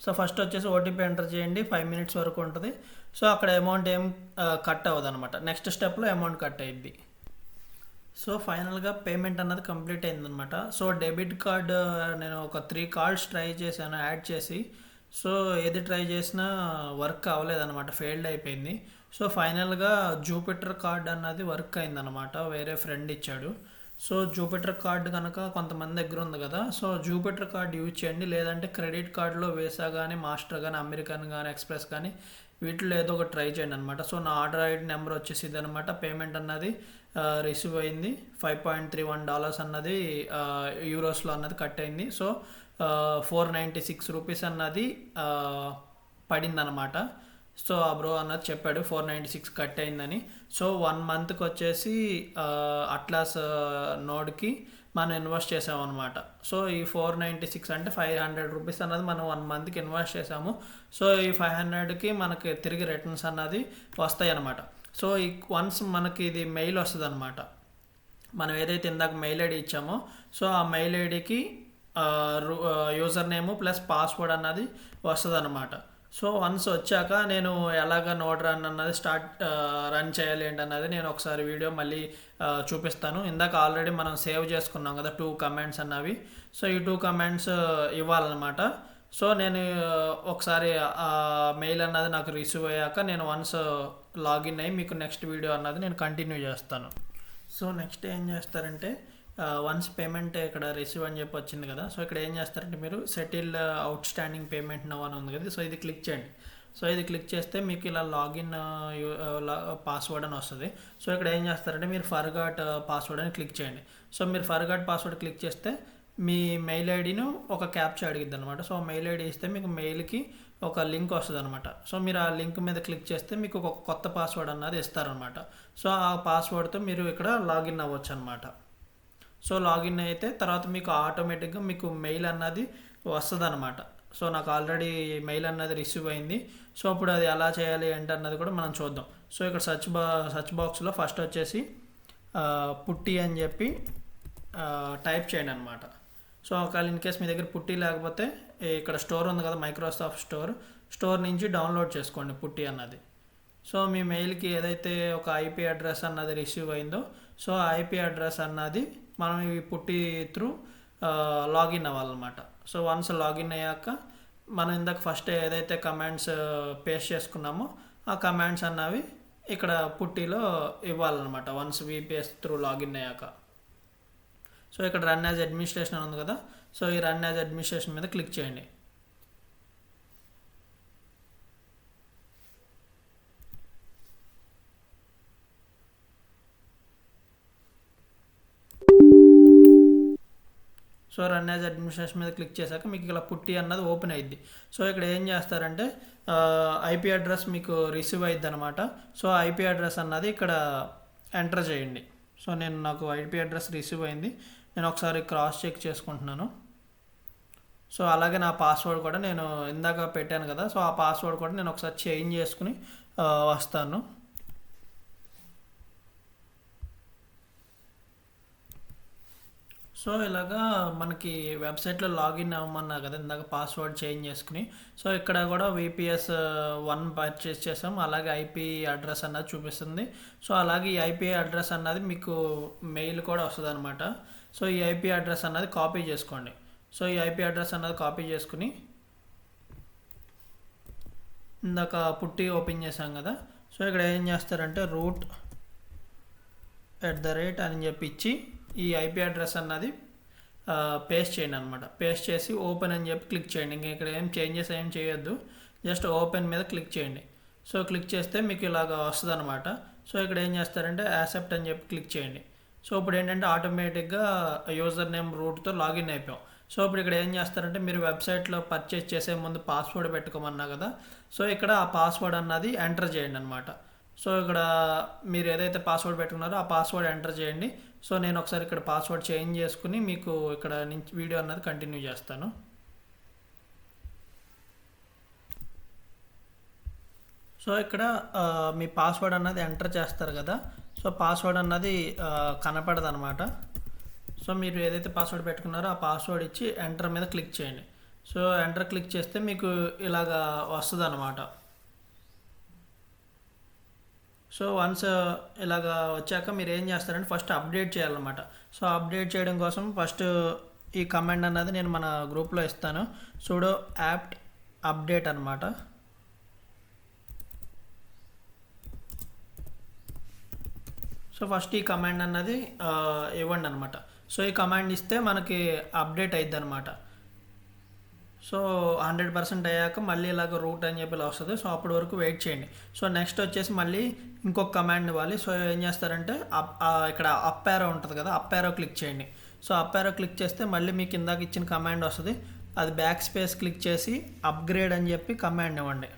సో ఫస్ట్ వచ్చేసి ఓటీపీ ఎంటర్ చేయండి, 5 మినిట్స్ వరకు ఉంటుంది. సో అక్కడ అమౌంట్ ఏం కట్ అవ్వదు అనమాట. నెక్స్ట్ స్టెప్లో అమౌంట్ కట్ అయ్యిద్ది. సో ఫైనల్గా పేమెంట్ అన్నది కంప్లీట్ అయిందనమాట. సో డెబిట్ కార్డ్ నేను ఒక 3 కార్డ్స్ ట్రై చేశాను యాడ్ చేసి. సో ఏది ట్రై చేసినా వర్క్ అవ్వలేదన్నమాట, ఫెయిల్డ్ అయిపోయింది. సో ఫైనల్గా జూపిటర్ కార్డ్ అన్నది వర్క్ అయిందనమాట, వేరే ఫ్రెండ్ ఇచ్చాడు. సో జూపిటర్ కార్డు కనుక కొంతమంది దగ్గర ఉంది కదా, సో జూపిటర్ కార్డు యూజ్ చేయండి. లేదంటే క్రెడిట్ కార్డులో వీసా కానీ, మాస్టర్ కానీ, అమెరికన్ కానీ, ఎక్స్ప్రెస్ కానీ వీటిలో ఏదో ఒకటి ట్రై చేయండి అనమాట. సో నా ఆర్డర్ ఐడి నెంబర్ వచ్చేసి ఇది అనమాట. పేమెంట్ అన్నది రిసీవ్ అయింది. $5.31 అన్నది యూరోస్లో అన్నది కట్ అయింది. సో 496 రూపీస్ అన్నది పడిందనమాట. సో ఆ బ్రో అన్నది చెప్పాడు 496 కట్ అయిందని. సో 1 మంత్కి వచ్చేసి అట్లాస్ నోడ్కి మనం ఇన్వెస్ట్ చేసామన్నమాట. సో ఈ 496 అంటే 500 రూపీస్ అన్నది మనం 1 మంత్కి ఇన్వెస్ట్ చేసాము. సో ఈ 500కి మనకి తిరిగి రిటర్న్స్ అన్నది వస్తాయి అన్నమాట. సో వన్స్ మనకి ఇది మెయిల్ వస్తుంది అనమాట. మనం ఏదైతే ఇందాక మెయిల్ ఐడి ఇచ్చామో సో ఆ మెయిల్ ఐడికి యూజర్ నేము ప్లస్ పాస్వర్డ్ అన్నది వస్తుంది అనమాట. సో వన్స్ వచ్చాక నేను ఎలాగ నోట్ రన్ అన్నది రన్ చేయాలి ఏంటన్నది నేను ఒకసారి వీడియో మళ్ళీ చూపిస్తాను. ఇందాక ఆల్రెడీ మనం సేవ్ చేసుకున్నాం కదా 2 కమాండ్స్ అన్నవి. సో ఈ 2 కమాండ్స్ ఇవ్వాలన్నమాట. సో నేను ఒకసారి మెయిల్ అన్నది నాకు రిసీవ్ అయ్యాక నేను వన్స్ లాగిన్ అయ్యి మీకు నెక్స్ట్ వీడియో అన్నది నేను కంటిన్యూ చేస్తాను. సో నెక్స్ట్ ఏం చేస్తారంటే వన్స్ పేమెంట్ ఇక్కడ రిసీవ్ అని చెప్పి వచ్చింది కదా. సో ఇక్కడ ఏం చేస్తారంటే మీరు settle out standing payment now అని ఉంది కదా. సో ఇది క్లిక్ చేయండి. సో ఇది క్లిక్ చేస్తే మీకు ఇలా లాగిన్ పాస్వర్డ్ అని వస్తుంది. సో ఇక్కడ ఏం చేస్తారంటే మీరు ఫర్గాట్ పాస్వర్డ్ అని క్లిక్ చేయండి. సో మీరు ఫర్గాట్ పాస్వర్డ్ క్లిక్ చేస్తే మీ మెయిల్ ఐడిను ఒక క్యాప్చా అడిగిద్ది అనమాట. సో మెయిల్ ఐడి ఇస్తే మీకు మెయిల్కి ఒక లింక్ వస్తుంది అనమాట. సో మీరు ఆ లింక్ మీద క్లిక్ చేస్తే మీకు ఒక కొత్త పాస్వర్డ్ అన్నది ఇస్తారనమాట. సో ఆ పాస్వర్డ్తో మీరు ఇక్కడ లాగిన్ అవ్వచ్చు అనమాట. సో లాగిన్ అయితే తర్వాత మీకు ఆటోమేటిక్గా మీకు మెయిల్ అన్నది వస్తుంది అనమాట. సో నాకు ఆల్రెడీ మెయిల్ అన్నది రిసీవ్ అయింది. సో ఇప్పుడు అది ఎలా చేయాలి ఏంటి అన్నది కూడా మనం చూద్దాం. సో ఇక్కడ సర్చ్ బాక్స్లో ఫస్ట్ వచ్చేసి పుట్టి అని చెప్పి టైప్ చేయండి అనమాట. సో ఒకవేళ ఇన్ కేస్ మీ దగ్గర పుట్టి లేకపోతే ఇక్కడ స్టోర్ ఉంది కదా, మైక్రోసాఫ్ట్ స్టోర్ నుంచి డౌన్లోడ్ చేసుకోండి పుట్టి అన్నది. సో మీ మెయిల్కి ఏదైతే ఒక ఐపీ అడ్రస్ అన్నది రిసీవ్ అయిందో సో ఆ ఐపీ అడ్రస్ అన్నది మనం ఈ పుట్టి త్రూ లాగిన్ అవ్వాలన్నమాట. సో వన్స్ లాగిన్ అయ్యాక మనం ఇందాక ఫస్ట్ ఏదైతే కమాండ్స్ పేస్ట్ చేసుకున్నామో ఆ కమాండ్స్ అన్నవి ఇక్కడ పుట్టిలో ఇవ్వాలన్నమాట వన్స్ విపిఎస్ త్రూ లాగిన్ అయ్యాక. సో ఇక్కడ రన్ యాజ్ అడ్మినిస్ట్రేషన్ అని ఉంది కదా. సో ఈ రన్ యాజ్ అడ్మినిస్ట్రేషన్ మీద క్లిక్ చేయండి. సో రన్ యాజ్ అడ్మినిస్ట్రేషన్ మీద క్లిక్ చేశాక మీకు ఇలా పుట్టి అన్నది ఓపెన్ అయ్యిద్ది. సో ఇక్కడ ఏం చేస్తారంటే ఐపీ అడ్రస్ మీకు రిసీవ్ అయ్యిద్ది అనమాట. సో ఐపీ అడ్రస్ అన్నది ఇక్కడ ఎంటర్ చేయండి. సో నాకు ఐపీ అడ్రస్ రిసీవ్ అయింది. నేను ఒకసారి క్రాస్ చెక్ చేసుకుంటున్నాను. సో అలాగే నా పాస్వర్డ్ కూడా నేను ఇందాక పెట్టాను కదా. సో ఆ పాస్వర్డ్ కూడా నేను ఒకసారి చేంజ్ చేసుకుని వస్తాను. సో ఇలాగా మనకి వెబ్సైట్లో లాగిన్ అవ్వమన్నా కదా ఇందాక పాస్వర్డ్ చేంజ్ చేసుకుని. సో ఇక్కడ కూడా విపిఎస్ 1 పర్చేస్ చేసాం. అలాగే ఐపీ అడ్రస్ అన్నది చూపిస్తుంది. సో అలాగే ఈ ఐపీ అడ్రస్ అన్నది మీకు మెయిల్ కూడా వస్తుంది అనమాట. సో ఈ ఐపీ అడ్రస్ అన్నది కాపీ చేసుకోండి. సో ఈ ఐపీ అడ్రస్ అన్నది కాపీ చేసుకుని ఇందాక పుట్టి ఓపెన్ చేసాం కదా. సో ఇక్కడ ఏం చేస్తారంటే root@ అని చెప్పి ఇచ్చి ఈ ఐపీ అడ్రస్ అన్నది పేస్ట్ చేయండి అనమాట. పేస్ట్ చేసి ఓపెన్ అని చెప్పి క్లిక్ చేయండి. ఇంకా ఇక్కడ ఏం చేంజెస్ ఏం చేయొద్దు, జస్ట్ ఓపెన్ మీద క్లిక్ చేయండి. సో క్లిక్ చేస్తే మీకు ఇలాగ వస్తుంది అనమాట. సో ఇక్కడ ఏం చేస్తారంటే యాక్సెప్ట్ అని చెప్పి క్లిక్ చేయండి. సో ఇప్పుడు ఏంటంటే ఆటోమేటిక్గా యూజర్ నేమ్ రూట్తో లాగిన్ అయిపోయాం. సో ఇప్పుడు ఇక్కడ ఏం చేస్తారంటే మీరు వెబ్సైట్లో పర్చేస్ చేసే ముందు పాస్వర్డ్ పెట్టుకోమన్నా కదా. సో ఇక్కడ ఆ పాస్వర్డ్ అన్నది ఎంటర్ చేయండి అనమాట. సో ఇక్కడ మీరు ఏదైతే పాస్వర్డ్ పెట్టుకున్నారో ఆ పాస్వర్డ్ ఎంటర్ చేయండి. సో నేను ఒకసారి ఇక్కడ పాస్వర్డ్ చేంజ్ చేసుకుని మీకు ఇక్కడ నుంచి వీడియో అన్నది కంటిన్యూ చేస్తాను. సో ఇక్కడ మీ పాస్వర్డ్ అన్నది ఎంటర్ చేస్తారు కదా. సో పాస్వర్డ్ అన్నది కనపడదు అనమాట. సో మీరు ఏదైతే పాస్వర్డ్ పెట్టుకున్నారో ఆ పాస్వర్డ్ ఇచ్చి ఎంటర్ మీద క్లిక్ చేయండి. సో ఎంటర్ క్లిక్ చేస్తే మీకు ఇలాగా వస్తుంది అనమాట. సో వన్స్ ఇలాగా వచ్చాక మీరు ఏం చేస్తారంటే ఫస్ట్ అప్డేట్ చేయాలన్నమాట. సో అప్డేట్ చేయడం కోసం ఫస్ట్ ఈ కమాండ్ అన్నది నేను మన గ్రూప్లో ఇస్తాను. sudo apt update అనమాట. సో ఫస్ట్ ఈ కమాండ్ అన్నది ఇవ్వండి అనమాట. సో ఈ కమాండ్ ఇస్తే మనకి అప్డేట్ అయిద్ది అనమాట. సో 100% అయ్యాక మళ్ళీ ఇలాగ రూట్ అని చెప్పి ఇలా వస్తుంది. సో అప్పటి వరకు వెయిట్ చేయండి. సో నెక్స్ట్ వచ్చేసి మళ్ళీ ఇంకొక కమాండ్ ఇవ్వాలి. సో ఏం చేస్తారంటే ఇక్కడ అప్ యారో ఉంటుంది కదా, అప్ యారో క్లిక్ చేయండి. సో అప్ యారో క్లిక్ చేస్తే మళ్ళీ మీకు ఇందాక ఇచ్చిన కమాండ్ వస్తుంది. అది బ్యాక్ స్పేస్ క్లిక్ చేసి అప్గ్రేడ్ అని చెప్పి కమాండ్ ఇవ్వండి.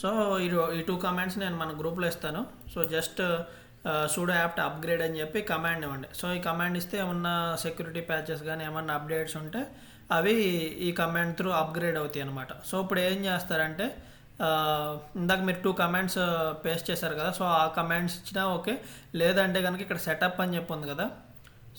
సో ఈ 2 కమాండ్స్ నేను మన గ్రూప్లో ఇస్తాను. So just sudo apt upgrade అని చెప్పి కమాండ్ ఇవ్వండి. సో ఈ కమాండ్ ఇస్తే ఏమన్నా సెక్యూరిటీ ప్యాచెస్ కానీ ఏమన్నా అప్డేట్స్ ఉంటే అవి ఈ కమాండ్ త్రూ అప్గ్రేడ్ అవుతాయి అనమాట. సో ఇప్పుడు ఏం చేస్తారంటే ఇందాక మీరు 2 కమాండ్స్ పేస్ట్ చేశారు కదా, సో ఆ కమాండ్స్ ఇచ్చినా ఓకే. లేదంటే కనుక ఇక్కడ సెటప్ అని చెప్పి ఉంది కదా,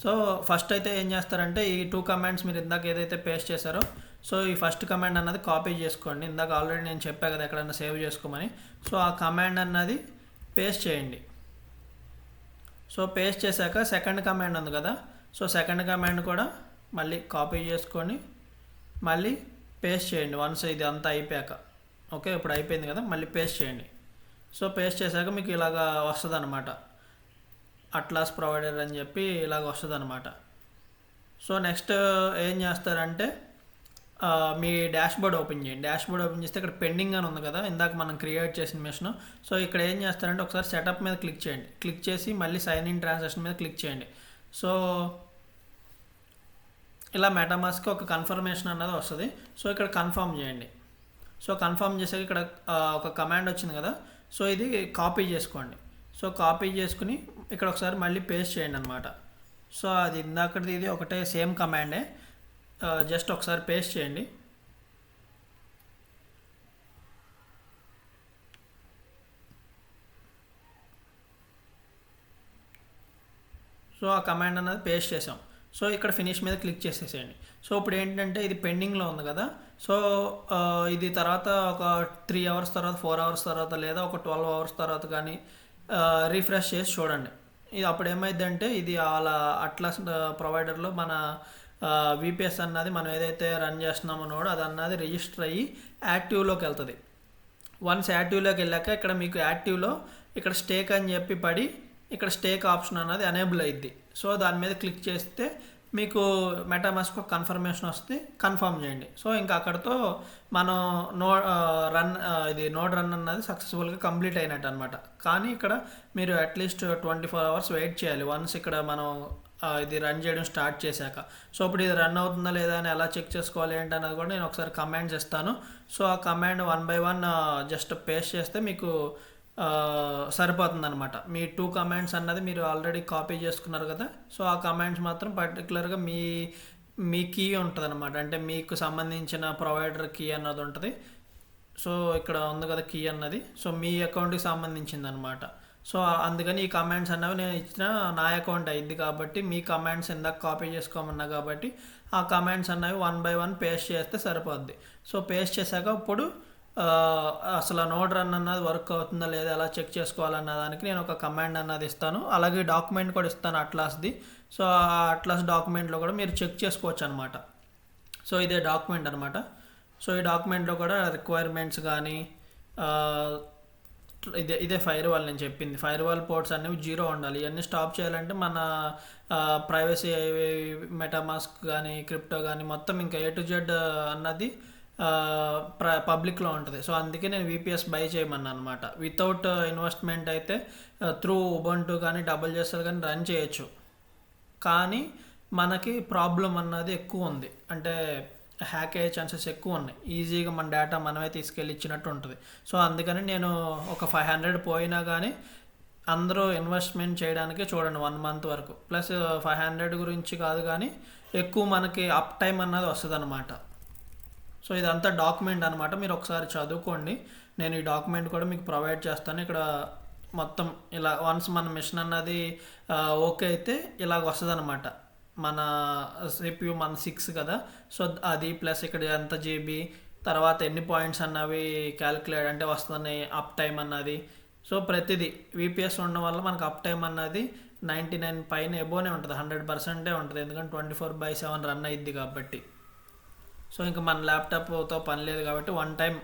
సో ఫస్ట్ అయితే ఏం చేస్తారంటే ఈ 2 కమాండ్స్ మీరు ఇందాక ఏదైతే పేస్ట్ చేశారో, సో ఈ ఫస్ట్ కమాండ్ అన్నది కాపీ చేసుకోండి. ఇందాక ఆల్రెడీ నేను చెప్పా కదా ఎక్కడన్నా సేవ్ చేసుకోమని, సో ఆ కమాండ్ అన్నది పేస్ట్ చేయండి. సో పేస్ట్ చేశాక సెకండ్ కమాండ్ ఉంది కదా, సో సెకండ్ కమాండ్ కూడా మళ్ళీ కాపీ చేసుకొని మళ్ళీ పేస్ట్ చేయండి వన్స్ ఇది అంతా అయిపోయాక. ఓకే, ఇప్పుడు అయిపోయింది కదా, మళ్ళీ పేస్ట్ చేయండి. సో పేస్ట్ చేశాక మీకు ఇలాగా వస్తుంది అనమాట, అట్లాస్ ప్రొవైడర్ అని చెప్పి ఇలాగ వస్తుంది అనమాట. సో నెక్స్ట్ ఏం చేస్తారంటే మీ డాష్బోర్డ్ ఓపెన్ చేయండి. డాష్బోర్డ్ ఓపెన్ చేస్తే ఇక్కడ పెండింగ్ అని ఉంది కదా, ఇందాక మనం క్రియేట్ చేసిన మెషిన్. సో ఇక్కడ ఏం చేస్తారంటే ఒకసారి సెటప్ మీద క్లిక్ చేయండి. క్లిక్ చేసి మళ్ళీ సైన్ ఇన్ ట్రాన్సాక్షన్ మీద క్లిక్ చేయండి. సో ఇలా మెటామాస్క్కి ఒక కన్ఫర్మేషన్ అన్నది వస్తుంది. సో ఇక్కడ కన్ఫర్మ్ చేయండి. సో కన్ఫర్మ్ చేసాక ఇక్కడ ఒక కమాండ్ వచ్చింది కదా, సో ఇది కాపీ చేసుకోండి. సో కాపీ చేసుకుని ఇక్కడ ఒకసారి మళ్ళీ పేస్ట్ చేయండి అనమాట. సో అది ఇందాకది ఇది ఒకటే సేమ్ కమాండే, జస్ట్ ఒకసారి పేస్ట్ చేయండి. సో ఆ కమాండ్ అన్నది పేస్ట్ చేసాం. సో ఇక్కడ ఫినిష్ మీద క్లిక్ చేసేసేయండి. సో ఇప్పుడు ఏంటంటే ఇది పెండింగ్లో ఉంది కదా, సో ఇది తర్వాత ఒక 3 అవర్స్ తర్వాత, 4 అవర్స్ తర్వాత, లేదా ఒక 12 అవర్స్ తర్వాత కానీ రీఫ్రెష్ చేసి చూడండి. ఇది అప్పుడు ఏమైందంటే ఇది అలా అట్లాస్ ప్రొవైడర్లో మన విపిఎస్ అన్నది మనం ఏదైతే రన్ చేస్తున్నామో నోడ్ అది అన్నది రిజిస్టర్ అయ్యి యాక్టివ్లోకి వెళ్తుంది. వన్స్ యాక్టివ్లోకి వెళ్ళాక ఇక్కడ మీకు యాక్టివ్లో ఇక్కడ స్టేక్ అని చెప్పి పడి ఇక్కడ స్టేక్ ఆప్షన్ అన్నది ఎనేబుల్ అయ్యిద్ది. సో దాని మీద క్లిక్ చేస్తే మీకు మెటామాస్క్ కన్ఫర్మేషన్ వస్తే కన్ఫర్మ్ చేయండి. సో ఇంకా అక్కడితో మనం ఇది నోడ్ రన్ అన్నది సక్సెస్ఫుల్గా కంప్లీట్ అయినట్టు అనమాట. కానీ ఇక్కడ మీరు అట్లీస్ట్ 24 అవర్స్ వెయిట్ చేయాలి వన్స్ ఇక్కడ మనం ఇది రన్ చేయడం స్టార్ట్ చేశాక. సో ఇప్పుడు ఇది రన్ అవుతుందా లేదా అని ఎలా చెక్ చేసుకోవాలి ఏంటి అన్నది కూడా నేను ఒకసారి కమాండ్స్ ఇస్తాను. సో ఆ కమాండ్ 1 by 1 జస్ట్ పేస్ట్ చేస్తే మీకు సరిపోతుంది అనమాట. మీ 2 కమాండ్స్ అన్నది మీరు ఆల్రెడీ కాపీ చేసుకున్నారు కదా, సో ఆ కమాండ్స్ మాత్రం పర్టికులర్గా మీ కీ ఉంటుంది అనమాట, అంటే మీకు సంబంధించిన ప్రొవైడర్ కీ అన్నది ఉంటుంది. సో ఇక్కడ ఉంది కదా కీ అన్నది, సో మీ అకౌంట్కి సంబంధించింది అనమాట. సో అందుకని ఈ కమాండ్స్ అన్నవి నేను ఇచ్చిన నా అకౌంట్ అయింది కాబట్టి మీ కమాండ్స్ ఇందాక కాపీ చేసుకోమన్నా కాబట్టి ఆ కమాండ్స్ అన్నవి 1 by 1 పేస్ట్ చేస్తే సరిపోద్ది. సో పేస్ట్ చేశాక ఇప్పుడు అసలు నోడ్ రన్ అన్నది వర్క్ అవుతుందా లేదా ఎలా చెక్ చేసుకోవాలన్న దానికి నేను ఒక కమాండ్ అన్నది ఇస్తాను. అలాగే డాక్యుమెంట్ కూడా ఇస్తాను అట్లాస్ది. సో ఆ అట్లాస్ డాక్యుమెంట్లో కూడా మీరు చెక్ చేసుకోవచ్చు అనమాట. సో ఇదే డాక్యుమెంట్ అనమాట. సో ఈ డాక్యుమెంట్లో కూడా రిక్వైర్మెంట్స్ కానీ ఇదే ఫైర్ వాల్ నేను చెప్పింది, ఫైర్ వాల్ పోర్ట్స్ అనేవి 0 ఉండాలి. ఇవన్నీ స్టాప్ చేయాలంటే మన ప్రైవసీ మెటామాస్క్ కానీ క్రిప్టో కానీ మొత్తం ఇంకా A to Z అన్నది పబ్లిక్లో ఉంటుంది. సో అందుకే నేను విపిఎస్ బై చేయమన్నా అనమాట. వితౌట్ ఇన్వెస్ట్మెంట్ అయితే త్రూ ఉబంటు కానీ WSL కానీ రన్ చేయొచ్చు, కానీ మనకి ప్రాబ్లం అన్నది ఎక్కువ ఉంది, అంటే హ్యాక్ అయ్యే ఛాన్సెస్ ఎక్కువ ఉన్నాయి. ఈజీగా మన డేటా మనమే తీసుకెళ్ళి ఇచ్చినట్టు ఉంటుంది. సో అందుకని నేను ఒక 500 పోయినా కానీ అందరూ ఇన్వెస్ట్మెంట్ చేయడానికి చూడండి 1 month వరకు, ప్లస్ 500 గురించి కాదు కానీ ఎక్కువ మనకి అప్ టైం అన్నది వస్తుంది అనమాట. సో ఇదంతా డాక్యుమెంట్ అనమాట, మీరు ఒకసారి చదువుకోండి. నేను ఈ డాక్యుమెంట్ కూడా మీకు ప్రొవైడ్ చేస్తాను. ఇక్కడ మొత్తం ఇలా వన్స్ మన మిషన్ అన్నది ఓకే అయితే ఇలాగ వస్తుంది అనమాట. మన CPU మన 6 కదా, సో అది ప్లస్ ఇక్కడ ఎంత GB తర్వాత ఎన్ని పాయింట్స్ అన్నవి క్యాలిక్యులేట్ అంటే వస్తున్నాయి, అప్ టైం అన్నది. సో ప్రతిదీ విపిఎస్ ఉండడం వల్ల మనకు అప్ టైం అన్నది 99 పైన ఎబోనే ఉంటుంది, 100% ఉంటుంది, ఎందుకంటే 24/7 రన్ అయ్యిద్ది కాబట్టి. సో ఇంకా మన ల్యాప్టాప్తో పని లేదు కాబట్టి 1 time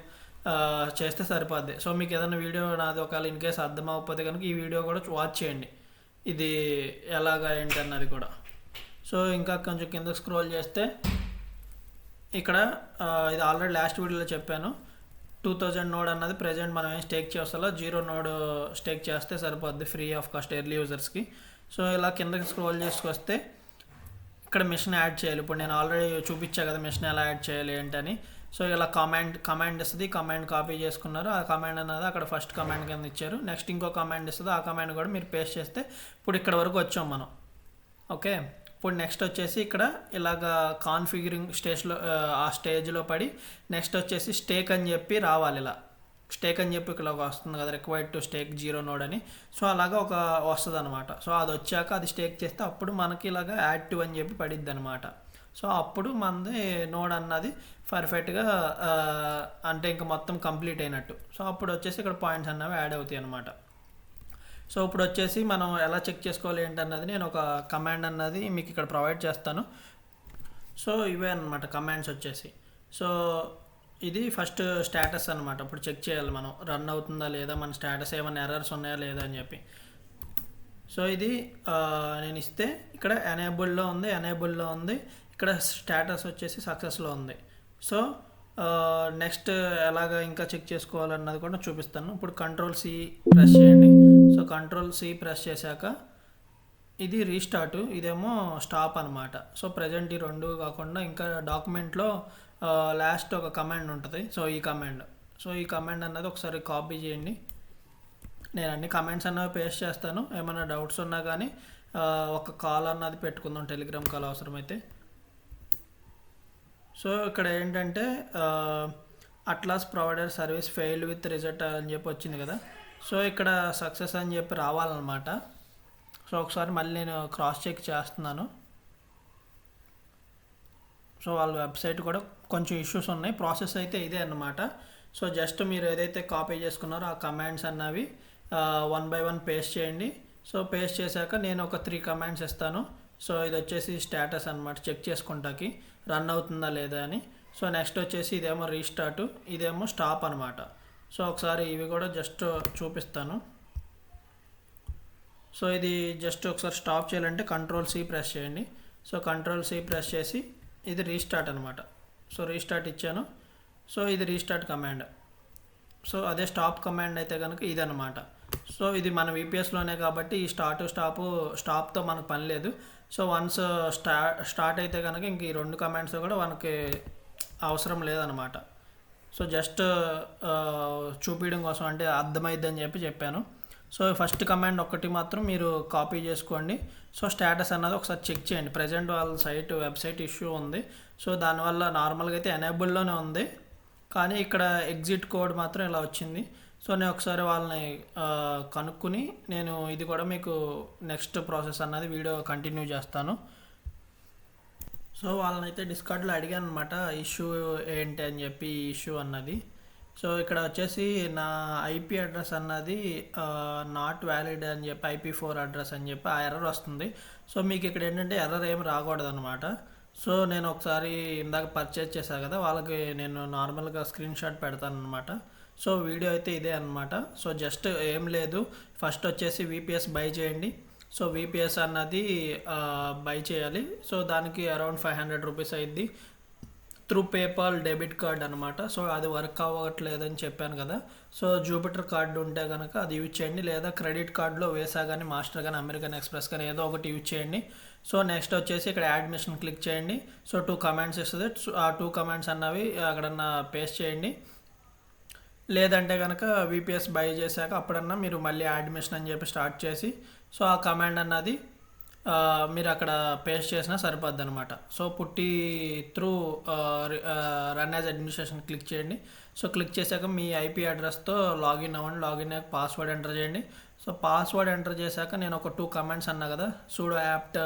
చేస్తే సరిపోద్ది. సో మీకు ఏదైనా వీడియో నాది ఒకవేళ ఇన్ కేసు అర్థం అవ్వకపోతే కనుక ఈ వీడియో కూడా వాచ్ చేయండి, ఇది ఎలాగా ఏంటి అన్నది కూడా. సో ఇంకా కొంచెం కింద స్క్రోల్ చేస్తే ఇక్కడ ఇది ఆల్రెడీ లాస్ట్ వీడియోలో చెప్పాను, 2000 నోడ్ అన్నది ప్రజెంట్ మనం ఏం స్టేక్ చేస్తాలో 0 నోడ్ స్టేక్ చేస్తే సరిపోద్ది ఫ్రీ ఆఫ్ కాస్ట్ ఎర్లీ యూజర్స్కి. సో ఇలా కిందకి స్క్రోల్ చేసుకొస్తే ఇక్కడ మిషన్ యాడ్ చేయాలి. ఇప్పుడు నేను ఆల్రెడీ చూపించా కదా మిషన్ ఎలా యాడ్ చేయాలి ఏంటని. సో ఇలా కమాండ్ ఇస్తుంది, కమాండ్ కాపీ చేసుకున్నారు, ఆ కమాండ్ అన్నది అక్కడ ఫస్ట్ కమాండ్ కింద ఇచ్చారు. నెక్స్ట్ ఇంకో కమాండ్ ఇస్తుంది, ఆ కమాండ్ కూడా మీరు పేస్ట్ చేస్తే ఇప్పుడు ఇక్కడ వరకు వచ్చాం మనం. ఓకే, ఇప్పుడు నెక్స్ట్ వచ్చేసి ఇక్కడ ఇలాగ కాన్ఫిగరింగ్ స్టేజ్లో ఆ స్టేజ్లో పడి నెక్స్ట్ వచ్చేసి స్టేక్ అని చెప్పి రావాలి ఇలా స్టేక్ అని చెప్పి ఇక్కడ వస్తుంది కదా, రిక్వైర్డ్ టు స్టేక్ 0 నోడ్ అని. సో అలాగా ఒక వస్తుంది అనమాట. సో అది వచ్చాక అది స్టేక్ చేస్తే అప్పుడు మనకి ఇలాగా యాక్టివ్ అని చెప్పి పడిద్ది అనమాట. సో అప్పుడు మనది నోడ్ అన్నది పర్ఫెక్ట్గా అంటే ఇంకా మొత్తం కంప్లీట్ అయినట్టు. సో అప్పుడు వచ్చేసి ఇక్కడ పాయింట్స్ అన్నవి యాడ్ అవుతాయి అనమాట. సో ఇప్పుడు వచ్చేసి మనం ఎలా చెక్ చేసుకోవాలి ఏంటన్నది నేను ఒక కమాండ్ అన్నది మీకు ఇక్కడ ప్రొవైడ్ చేస్తాను. సో ఇవే అనమాట కమాండ్స్ వచ్చేసి. సో ఇది ఫస్ట్ స్టేటస్ అనమాట. ఇప్పుడు చెక్ చేయాలి మనం రన్ అవుతుందా లేదా, మన స్టేటస్ ఏమైనా ఎర్రర్స్ ఉన్నాయా లేదా అని చెప్పి. సో ఇది నేను ఇస్తే ఇక్కడ ఎనేబుల్లో ఉంది, ఇక్కడ స్టేటస్ వచ్చేసి సక్సెస్లో ఉంది. సో నెక్స్ట్ ఎలాగ ఇంకా చెక్ చేసుకోవాలన్నది కూడా చూపిస్తాను. ఇప్పుడు Ctrl+C ప్రెస్ చేయండి. సో Ctrl+C ప్రెస్ చేశాక ఇది రీస్టార్ట్, ఇదేమో స్టాప్ అనమాట. సో ప్రజెంట్ ఈ రెండు కాకుండా ఇంకా డాక్యుమెంట్లో లాస్ట్ ఒక కమాండ్ ఉంటుంది. సో ఈ కమాండ్ అన్నది ఒకసారి కాపీ చేయండి. నేను అన్ని కమాండ్స్ అన్నవి పేస్ట్ చేస్తాను. ఏమైనా డౌట్స్ ఉన్నా కానీ ఒక కాల్ అన్నది పెట్టుకుందాం, టెలిగ్రామ్ కాల్ అవసరమైతే. సో ఇక్కడ ఏంటంటే atlas provider service failed with result అని చెప్పి వచ్చింది కదా. సో ఇక్కడ సక్సెస్ అని చెప్పి రావాలన్నమాట. సో ఒకసారి మళ్ళీ నేను క్రాస్ చెక్ చేస్తున్నాను. సో వాళ్ళ వెబ్సైట్ కూడా కొంచెం ఇష్యూస్ ఉన్నాయి, ప్రాసెస్ అయితే ఇదే అన్నమాట. సో జస్ట్ మీరు ఏదైతే కాపీ చేసుకున్నారో ఆ కమాండ్స్ అన్నవి 1 by 1 పేస్ట్ చేయండి. సో పేస్ట్ చేశాక నేను ఒక 3 కమాండ్స్ ఇస్తాను. సో ఇది వచ్చేసి స్టేటస్ అనమాట, చెక్ చేసుకుంటాకి రన్ అవుతుందా లేదా అని. సో నెక్స్ట్ వచ్చేసి ఇదేమో రీస్టార్ట్, ఇదేమో స్టాప్ అనమాట. సో ఒకసారి ఇవి కూడా జస్ట్ చూపిస్తాను. సో ఇది జస్ట్ ఒకసారి స్టాప్ చేయాలంటే Ctrl+C ప్రెస్ చేయండి. సో Ctrl+C ప్రెస్ చేసి ఇది రీస్టార్ట్ అనమాట. సో రీస్టార్ట్ ఇచ్చాను. సో ఇది రీస్టార్ట్ కమాండ్. సో అదే స్టాప్ కమాండ్ అయితే కనుక ఇదనమాట. సో ఇది మన VPSలోనే కాబట్టి ఈ స్టాప్తో మనకు పని లేదు. సో వన్స్ స్టార్ట్ అయితే కనుక ఇంక ఈ 2 కమాండ్స్ కూడా మనకి అవసరం లేదనమాట. సో జస్ట్ చూపించడం కోసం, అంటే అర్థమైద్దని చెప్పాను. సో ఫస్ట్ కమాండ్ ఒకటి మాత్రం మీరు కాపీ చేసుకోండి. సో స్టేటస్ అన్నది ఒకసారి చెక్ చేయండి. ప్రజెంట్ వాళ్ళ వెబ్సైట్ ఇష్యూ ఉంది. సో దానివల్ల నార్మల్గా అయితే ఎనేబుల్లోనే ఉంది, కానీ ఇక్కడ ఎగ్జిట్ కోడ్ మాత్రం ఇలా వచ్చింది. సో నేను ఒకసారి వాళ్ళని కనుక్కుని నేను ఇది కూడా మీకు నెక్స్ట్ ప్రాసెస్ అన్నది వీడియో కంటిన్యూ చేస్తాను. సో వాళ్ళని అయితే డిస్కార్డ్లో అడిగాను అనమాట ఇష్యూ ఏంటి అని చెప్పి, ఈ ఇష్యూ అన్నది. సో ఇక్కడ వచ్చేసి నా IP అడ్రస్ అన్నది నాట్ వ్యాలిడ్ అని చెప్పి IP4 అడ్రస్ అని చెప్పి ఆ ఎర్రర్ వస్తుంది. సో మీకు ఇక్కడ ఏంటంటే ఎర్రర్ ఏమి రాకూడదు అనమాట. సో నేను ఒకసారి ఇందాక పర్చేజ్ చేశాను కదా, వాళ్ళకి నేను నార్మల్గా స్క్రీన్ షాట్ పెడతాను అనమాట. సో వీడియో అయితే ఇదే అనమాట. సో జస్ట్ ఏం లేదు, ఫస్ట్ వచ్చేసి VPS బై చేయండి. సో VPS అన్నది బై చేయాలి. సో దానికి అరౌండ్ 500 రూపీస్ అయింది త్రూ పేపాల్ డెబిట్ కార్డ్ అనమాట. సో అది వర్క్ అవ్వట్లేదని చెప్పాను కదా. సో జూపిటర్ కార్డు ఉంటే కనుక అది యూజ్ చేయండి, లేదా క్రెడిట్ కార్డులో వేసా కానీ, మాస్టర్ కానీ, అమెరికన్ ఎక్స్ప్రెస్ కానీ ఏదో ఒకటి యూజ్ చేయండి. సో నెక్స్ట్ వచ్చేసి ఇక్కడ అడ్మిషన్ క్లిక్ చేయండి. సో 2 కమాండ్స్ ఇస్తుంది. ఆ 2 కమాండ్స్ అన్నవి అక్కడన్నా పేస్ట్ చేయండి. లేదంటే కనుక VPS బై చేశాక అప్పుడన్నా మీరు మళ్ళీ అడ్మిషన్ అని చెప్పి స్టార్ట్ చేసి సో ఆ కమాండ్ అన్నది మీరు అక్కడ పేస్ట్ చేసినా సరిపోద్ది అనమాట. సో పుట్టి through run as administration click చేయండి. సో క్లిక్ చేశాక మీ IP అడ్రస్తో లాగిన్ అవ్వండి. లాగిన్ అయ్యాక పాస్వర్డ్ ఎంటర్ చేయండి. సో పాస్వర్డ్ ఎంటర్ చేశాక నేను ఒక 2 కమాండ్స్ అన్నా కదా, sudo apt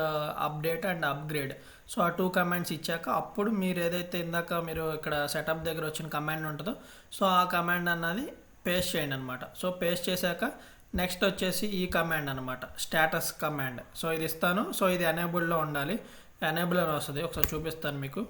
update and upgrade. So ఆ 2 కమాండ్స్ ఇచ్చాక అప్పుడు మీరు ఏదైతే ఇందాక మీరు ఇక్కడ సెటప్ దగ్గర వచ్చిన కమాండ్ ఉంటుందో సో ఆ కమాండ్ అన్నది పేస్ట్ చేయండి అనమాట. సో పేస్ట్ చేశాక నెక్స్ట్ వచ్చేసి ఈ కమాండ్ అనమాట, స్టేటస్ కమాండ్. సో ఇది ఇస్తాను. సో ఇది ఎనేబుల్లో ఉండాలి, ఎనేబుల్ అని వస్తుంది. ఒకసారి చూపిస్తాను మీకు.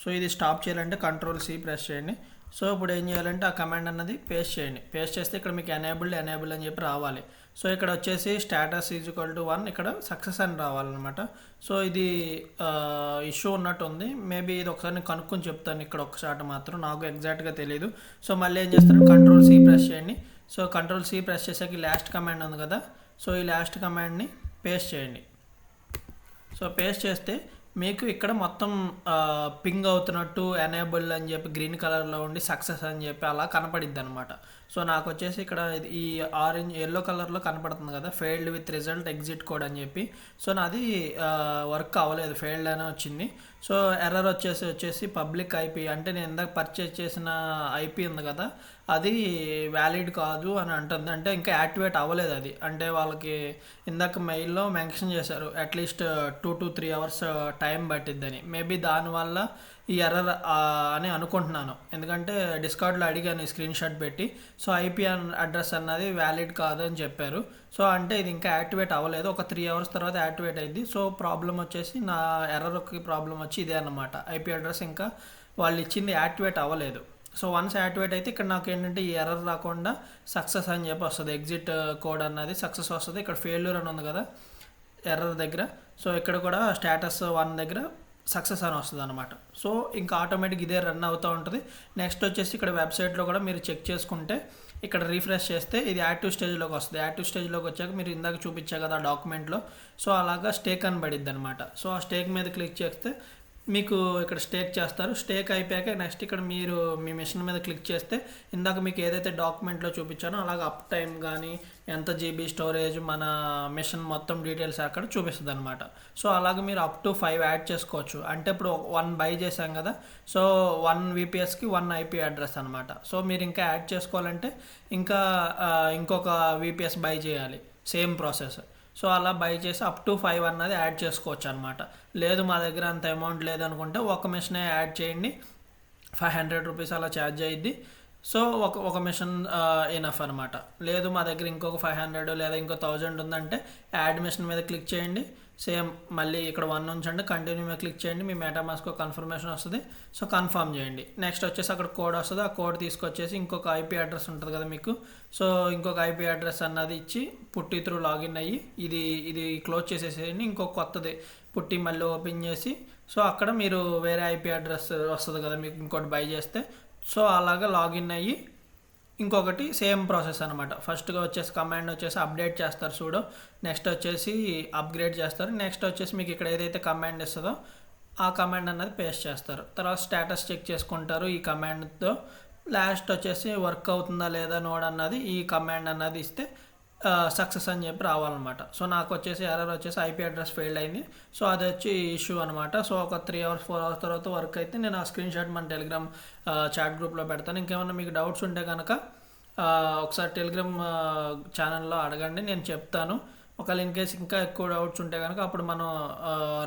సో ఇది స్టాప్ చేయాలంటే Ctrl+C ప్రెస్ చేయండి. సో ఇప్పుడు ఏం చేయాలంటే ఆ కమాండ్ అన్నది పేస్ట్ చేయండి. పేస్ట్ చేస్తే ఇక్కడ మీకు ఎనేబుల్ అని చెప్పి రావాలి. సో ఇక్కడ వచ్చేసి స్టేటస్ =1 ఇక్కడ సక్సెస్ అని రావాలన్నమాట. సో ఇది ఇష్యూ ఉన్నట్టు ఉంది. మేబీ ఇది ఒకసారి నేను కనుక్కొని చెప్తాను ఇక్కడ ఒకసారి మాత్రం, నాకు ఎగ్జాక్ట్గా తెలియదు. సో మళ్ళీ ఏం చేస్తాను, Ctrl+C ప్రెస్ చేయండి. సో Ctrl+C ప్రెస్ చేసాక ఈ లాస్ట్ కమాండ్ ఉంది కదా, సో ఈ లాస్ట్ కమాండ్ని పేస్ట్ చేయండి. సో పేస్ట్ చేస్తే మీకు ఇక్కడ మొత్తం పింగ్ అవుతున్నట్టు ఎనేబుల్ అని చెప్పి గ్రీన్ కలర్లో ఉండి సక్సెస్ అని చెప్పి అలా కనపడిద్ది అనమాట. సో నాకు వచ్చేసి ఇక్కడ ఈ ఆరెంజ్ ఎల్లో కలర్లో కనపడుతుంది కదా, failed with result exit code అని చెప్పి. సో నాది వర్క్ అవ్వలేదు, ఫెయిల్డ్ అనే వచ్చింది. సో ఎర్రర్ వచ్చేసి పబ్లిక్ ఐపీ, అంటే నేను ఇందాక పర్చేస్ చేసిన ఐపీ ఉంది కదా, అది వ్యాలిడ్ కాదు అని అంటుంది. అంటే ఇంకా యాక్టివేట్ అవ్వలేదు అది. అంటే వాళ్ళకి ఇందాక మెయిల్లో మెన్షన్ చేశారు అట్లీస్ట్ 2 to 3 hours టైం పట్టిద్దని. మేబీ దానివల్ల ఈ ఎర్రర్ అని అనుకుంటున్నాను, ఎందుకంటే డిస్కార్డ్లో అడిగాను స్క్రీన్ షాట్ పెట్టి. సో ఐపీ అడ్రస్ అన్నది వ్యాలిడ్ కాదు అని చెప్పారు. సో అంటే ఇది ఇంకా యాక్టివేట్ అవ్వలేదు, ఒక 3 hours తర్వాత యాక్టివేట్ అయింది. సో ప్రాబ్లం వచ్చేసి నా ఎర్రర్కి ప్రాబ్లం వచ్చి ఇదే అన్నమాట, ఐపీ అడ్రస్ ఇంకా వాళ్ళు ఇచ్చింది యాక్టివేట్ అవ్వలేదు. సో వన్స్ యాక్టివేట్ అయితే ఇక్కడ నాకు ఏంటంటే ఈ ఎర్రర్ రాకుండా సక్సెస్ అని చెప్పి వస్తుంది, ఎగ్జిట్ కోడ్ అన్నది సక్సెస్ వస్తుంది. ఇక్కడ ఫెయిల్యూర్ అని ఉంది కదా ఎర్రర్ దగ్గర, సో ఇక్కడ కూడా స్టేటస్ 1 దగ్గర సక్సెస్ అని వస్తుంది అనమాట. సో ఇంకా ఆటోమేటిక్ ఇదే రన్ అవుతూ ఉంటుంది. నెక్స్ట్ వచ్చేసి ఇక్కడ వెబ్సైట్లో కూడా మీరు చెక్ చేసుకుంటే ఇక్కడ రీఫ్రెష్ చేస్తే ఇది యాక్టివ్ స్టేజ్లోకి వస్తుంది. యాక్టివ్ స్టేజ్లోకి వచ్చాక మీరు ఇందాక చూపించా కదా డాక్యుమెంట్లో, సో అలాగా స్టేక్ అని పడిద్ది అనమాట. సో ఆ స్టేక్ మీద క్లిక్ చేస్తే మీకు ఇక్కడ స్టేక్ చేస్తారు. స్టేక్ అయిపోయాక నెక్స్ట్ ఇక్కడ మీరు మీ మిషన్ మీద క్లిక్ చేస్తే ఇందాక మీకు ఏదైతే డాక్యుమెంట్లో చూపించానో అలాగ అప్ టైం కానీ ఎంత జీబీ స్టోరేజ్ మన మిషన్ మొత్తం డీటెయిల్స్ అక్కడ చూపిస్తుంది అనమాట. సో అలాగే మీరు అప్ టు 5 యాడ్ చేసుకోవచ్చు. అంటే ఇప్పుడు 1 బై చేశాం కదా, సో 1 VPSకి 1 IP అడ్రస్ అనమాట. సో మీరు ఇంకా యాడ్ చేసుకోవాలంటే ఇంకా ఇంకొక VPS బై చేయాలి, సేమ్ ప్రాసెస్. సో అలా బై చేసి అప్ టు 5 అన్నది యాడ్ చేసుకోవచ్చు అనమాట. లేదు మా దగ్గర అంత అమౌంట్ లేదనుకుంటే ఒక మిషనే యాడ్ చేయండి, 500 రూపీస్ అలా ఛార్జ్ అయ్యిద్ది. సో ఒక మిషన్ ఎనఫ్ అనమాట. లేదు మా దగ్గర ఇంకొక 500 లేదా ఇంకో 1000 ఉందంటే యాడ్ మిషన్ మీద క్లిక్ చేయండి, సేమ్ మళ్ళీ ఇక్కడ 1 ఉంచండి, కంటిన్యూ మీద క్లిక్ చేయండి, మీ మెటామాస్క్ కన్ఫర్మేషన్ వస్తుంది. సో కన్ఫర్మ్ చేయండి. నెక్స్ట్ వచ్చేసి అక్కడ కోడ్ వస్తుంది, ఆ కోడ్ తీసుకొచ్చేసి ఇంకొక IP అడ్రస్ ఉంటుంది కదా మీకు, సో ఇంకొక IP అడ్రస్ అన్నది ఇచ్చి పుట్టి త్రూ లాగిన్ అయ్యి ఇది క్లోజ్ చేసేసేయండి. ఇంకొక కొత్తది పుట్టి మళ్ళీ ఓపెన్ చేసి, సో అక్కడ మీరు వేరే IP అడ్రస్ వస్తుంది కదా మీకు ఇంకోటి బై చేస్తే, సో అలాగా లాగిన్ అయ్యి ఇంకొకటి సేమ్ ప్రాసెస్ అనమాట. ఫస్ట్గా వచ్చేసి కమాండ్ వచ్చేసి అప్డేట్ చేస్తారు సూడో, నెక్స్ట్ వచ్చేసి అప్గ్రేడ్ చేస్తారు, నెక్స్ట్ వచ్చేసి మీకు ఇక్కడ ఏదైతే కమాండ్ ఇస్తుందో ఆ కమాండ్ అన్నది పేస్ట్ చేస్తారు. తర్వాత స్టేటస్ చెక్ చేసుకుంటారు ఈ కమాండ్తో. లాస్ట్ వచ్చేసి వర్క్ అవుతుందా లేదా నోడ్ అన్నది ఈ కమాండ్ అన్నది ఇస్తే సక్సెస్ అని చెప్పి రావాలన్నమాట. సో నాకు వచ్చేసి ఎర్రర్ వచ్చేసి IP అడ్రస్ ఫెయిల్డ్ అయింది. సో అది వచ్చి ఇష్యూ అనమాట. సో ఒక 3 hours 4 hours తర్వాత వర్క్ అయితే నేను ఆ స్క్రీన్ షాట్ మన టెలిగ్రామ్ చాట్ గ్రూప్లో పెడతాను. ఇంకేమైనా మీకు డౌట్స్ ఉంటే కనుక ఒకసారి టెలిగ్రామ్ ఛానల్లో అడగండి, నేను చెప్తాను. ఒకవేళ ఇన్ కేసు ఇంకా ఎక్కువ డౌట్స్ ఉంటే కనుక అప్పుడు మనం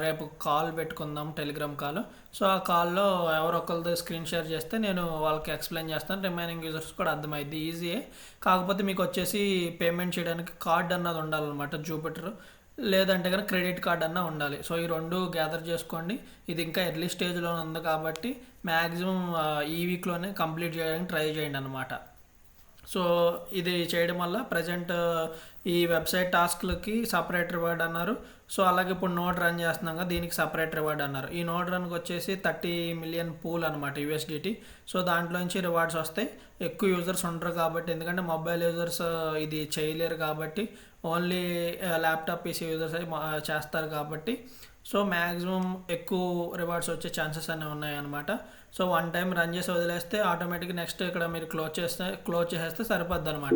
రేపు కాల్ పెట్టుకుందాం, టెలిగ్రామ్ కాల్. సో ఆ కాల్లో ఎవరో ఒకరితో స్క్రీన్ షేర్ చేస్తే నేను వాళ్ళకి ఎక్స్ప్లెయిన్ చేస్తాను, రిమైనింగ్ యూజర్స్ కూడా అర్థమైంది, ఈజీయే. కాకపోతే మీకు వచ్చేసి పేమెంట్ చేయడానికి కార్డ్ అన్నది ఉండాలన్నమాట, జూపిటర్, లేదంటే కనుక క్రెడిట్ కార్డ్ అన్నా ఉండాలి. సో ఈ 2 గ్యాదర్ చేసుకోండి. ఇది ఇంకా ఎర్లీ స్టేజ్లో ఉంది కాబట్టి మ్యాక్సిమం ఈ వీక్లోనే కంప్లీట్ చేయడానికి ట్రై చేయండి అనమాట. సో ఇది చేయడం వల్ల ప్రజెంట్ ఈ వెబ్సైట్ టాస్క్లకి సపరేట్ రివార్డ్ అన్నారు. సో అలాగే ఇప్పుడు నోడ్ రన్ చేస్తున్నాం కదా, దీనికి సపరేట్ రివార్డ్ అన్నారు. ఈ నోడ్ రన్కి వచ్చేసి 30 million పూల్ అనమాట USDT. సో దాంట్లో నుంచి రివార్డ్స్ వస్తాయి. ఎక్కువ యూజర్స్ ఉండరు కాబట్టి, ఎందుకంటే మొబైల్ యూజర్స్ ఇది చేయలేరు కాబట్టి, ఓన్లీ ల్యాప్టాప్ PC యూజర్స్ అయి చేస్తారు కాబట్టి, సో మ్యాక్సిమం ఎక్కువ రివార్డ్స్ వచ్చే ఛాన్సెస్ అనేవి ఉన్నాయి అనమాట. సో 1 time రన్ చేసి వదిలేస్తే ఆటోమేటిక్గా నెక్స్ట్ ఇక్కడ మీరు క్లోజ్ చేసేస్తే సరిపోద్ది అనమాట.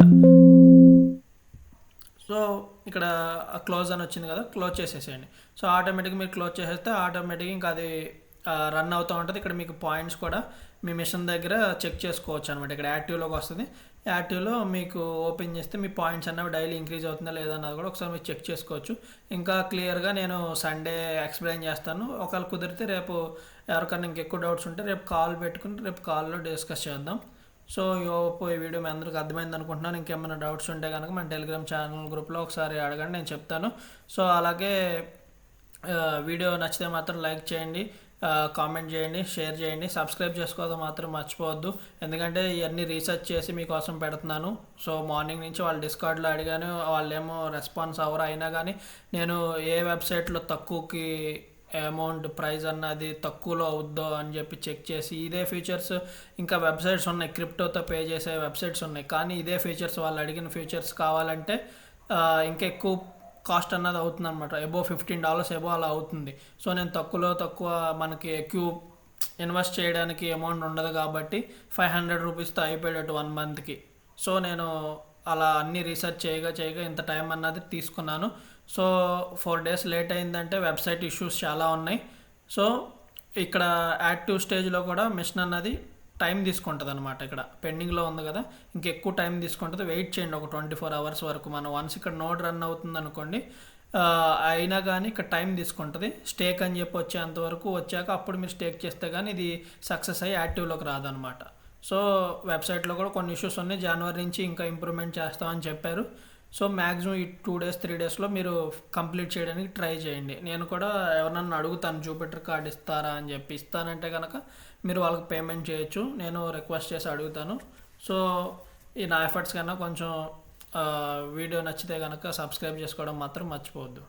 సో ఇక్కడ క్లోజ్ అని వచ్చింది కదా, క్లోజ్ చేసేసేయండి. సో ఆటోమేటిక్గా మీరు క్లోజ్ చేసేస్తే ఆటోమేటిక్గా ఇంకా అది రన్ అవుతూ ఉంటుంది. ఇక్కడ మీకు పాయింట్స్ కూడా మీ మిషన్ దగ్గర చెక్ చేసుకోవచ్చు అనమాట. ఇక్కడ యాక్టివ్లోకి వస్తుంది, యాక్టివ్లో మీకు ఓపెన్ చేస్తే మీ పాయింట్స్ అన్నవి డైలీ ఇంక్రీజ్ అవుతుందా లేదా అన్నది కూడా ఒకసారి మీరు చెక్ చేసుకోవచ్చు. ఇంకా క్లియర్గా నేను సండే ఎక్స్ప్లెయిన్ చేస్తాను. ఒకవేళ కుదిరితే రేపు ఎవరికైనా ఇంకెక్కువ డౌట్స్ ఉంటే రేపు కాల్ పెట్టుకుని రేపు కాల్లో డిస్కస్ చేద్దాం. సో ఈ వీడియో మీ అందరికి అర్థమైంది అనుకుంటున్నాను. ఇంకేమైనా డౌట్స్ ఉంటే కనుక మన టెలిగ్రామ్ ఛానల్ గ్రూప్లో ఒకసారి అడగండి, నేను చెప్తాను. సో అలాగే వీడియో నచ్చితే మాత్రం లైక్ చేయండి, కామెంట్ చేయండి, షేర్ చేయండి, సబ్స్క్రైబ్ చేసుకోవడం మాత్రం మర్చిపోవద్దు. ఎందుకంటే ఇవన్నీ రీసెర్చ్ చేసి మీకోసం పెడుతున్నాను. సో మార్నింగ్ నుంచి వాళ్ళు డిస్కార్డ్లో అడిగాను, వాళ్ళేమో రెస్పాన్స్ అవ్వరు. అయినా కానీ నేను ఏ వెబ్సైట్లో తక్కువకి అమౌంట్ ప్రైస్ అన్నది తక్కువలో అవుద్దో అని చెప్పి చెక్ చేసి, ఇదే ఫీచర్స్ ఇంకా వెబ్సైట్స్ ఉన్నాయి, క్రిప్టోతో పే చేసే వెబ్సైట్స్ ఉన్నాయి, కానీ ఇదే ఫీచర్స్ వాళ్ళు అడిగిన ఫీచర్స్ కావాలంటే ఇంకా ఎక్కువ కాస్ట్ అన్నది అవుతుంది అనమాట. అబోవ్ $15 అబోవ్ అలా అవుతుంది. సో నేను తక్కువ మనకి ఎక్కువ ఇన్వెస్ట్ చేయడానికి అమౌంట్ ఉండదు కాబట్టి 500 రూపీస్తో అయిపోయేటట్టు 1 monthకి. సో నేను అలా అన్ని రీసెర్చ్ చేయగా ఇంత టైం అన్నది తీసుకున్నాను. సో 4 days లేట్ అయిందంటే వెబ్సైట్ ఇష్యూస్ చాలా ఉన్నాయి. సో ఇక్కడ యాక్టివ్ స్టేజ్లో కూడా మిషన్ అన్నది టైం తీసుకుంటుంది అనమాట. ఇక్కడ పెండింగ్లో ఉంది కదా, ఇంకెక్కువ టైం తీసుకుంటుంది. వెయిట్ చేయండి ఒక 24 hours వరకు. మనం వన్స్ ఇక్కడ నోడ్ రన్ అవుతుంది అనుకోండి, అయినా కానీ ఇక్కడ టైం తీసుకుంటుంది. స్టేక్ అని చెప్పి వచ్చేంతవరకు వచ్చాక అప్పుడు మీరు స్టేక్ చేస్తే కానీ ఇది సక్సెస్ అయ్యి యాక్టివ్లోకి రాదనమాట. సో వెబ్సైట్లో కూడా కొన్ని ఇష్యూస్ ఉన్నాయి. జనవరి నుంచి ఇంకా ఇంప్రూవ్మెంట్ చేస్తామని చెప్పారు. సో మ్యాక్సిమం ఈ 2 days 3 daysలో మీరు కంప్లీట్ చేయడానికి ట్రై చేయండి. నేను కూడా ఎవరన్నా అడుగుతాను జూపిటర్ కార్డ్ ఇస్తారా అని చెప్పి. ఇస్తానంటే కనుక మీరు వాళ్ళకి పేమెంట్ చేయొచ్చు. నేను రిక్వెస్ట్ చేసి అడుగుతాను. సో ఈ నా ఎఫర్ట్స్ కన్నా కొంచెం వీడియో నచ్చితే కనుక సబ్స్క్రైబ్ చేసుకోవడం మాత్రం మర్చిపోవద్దు.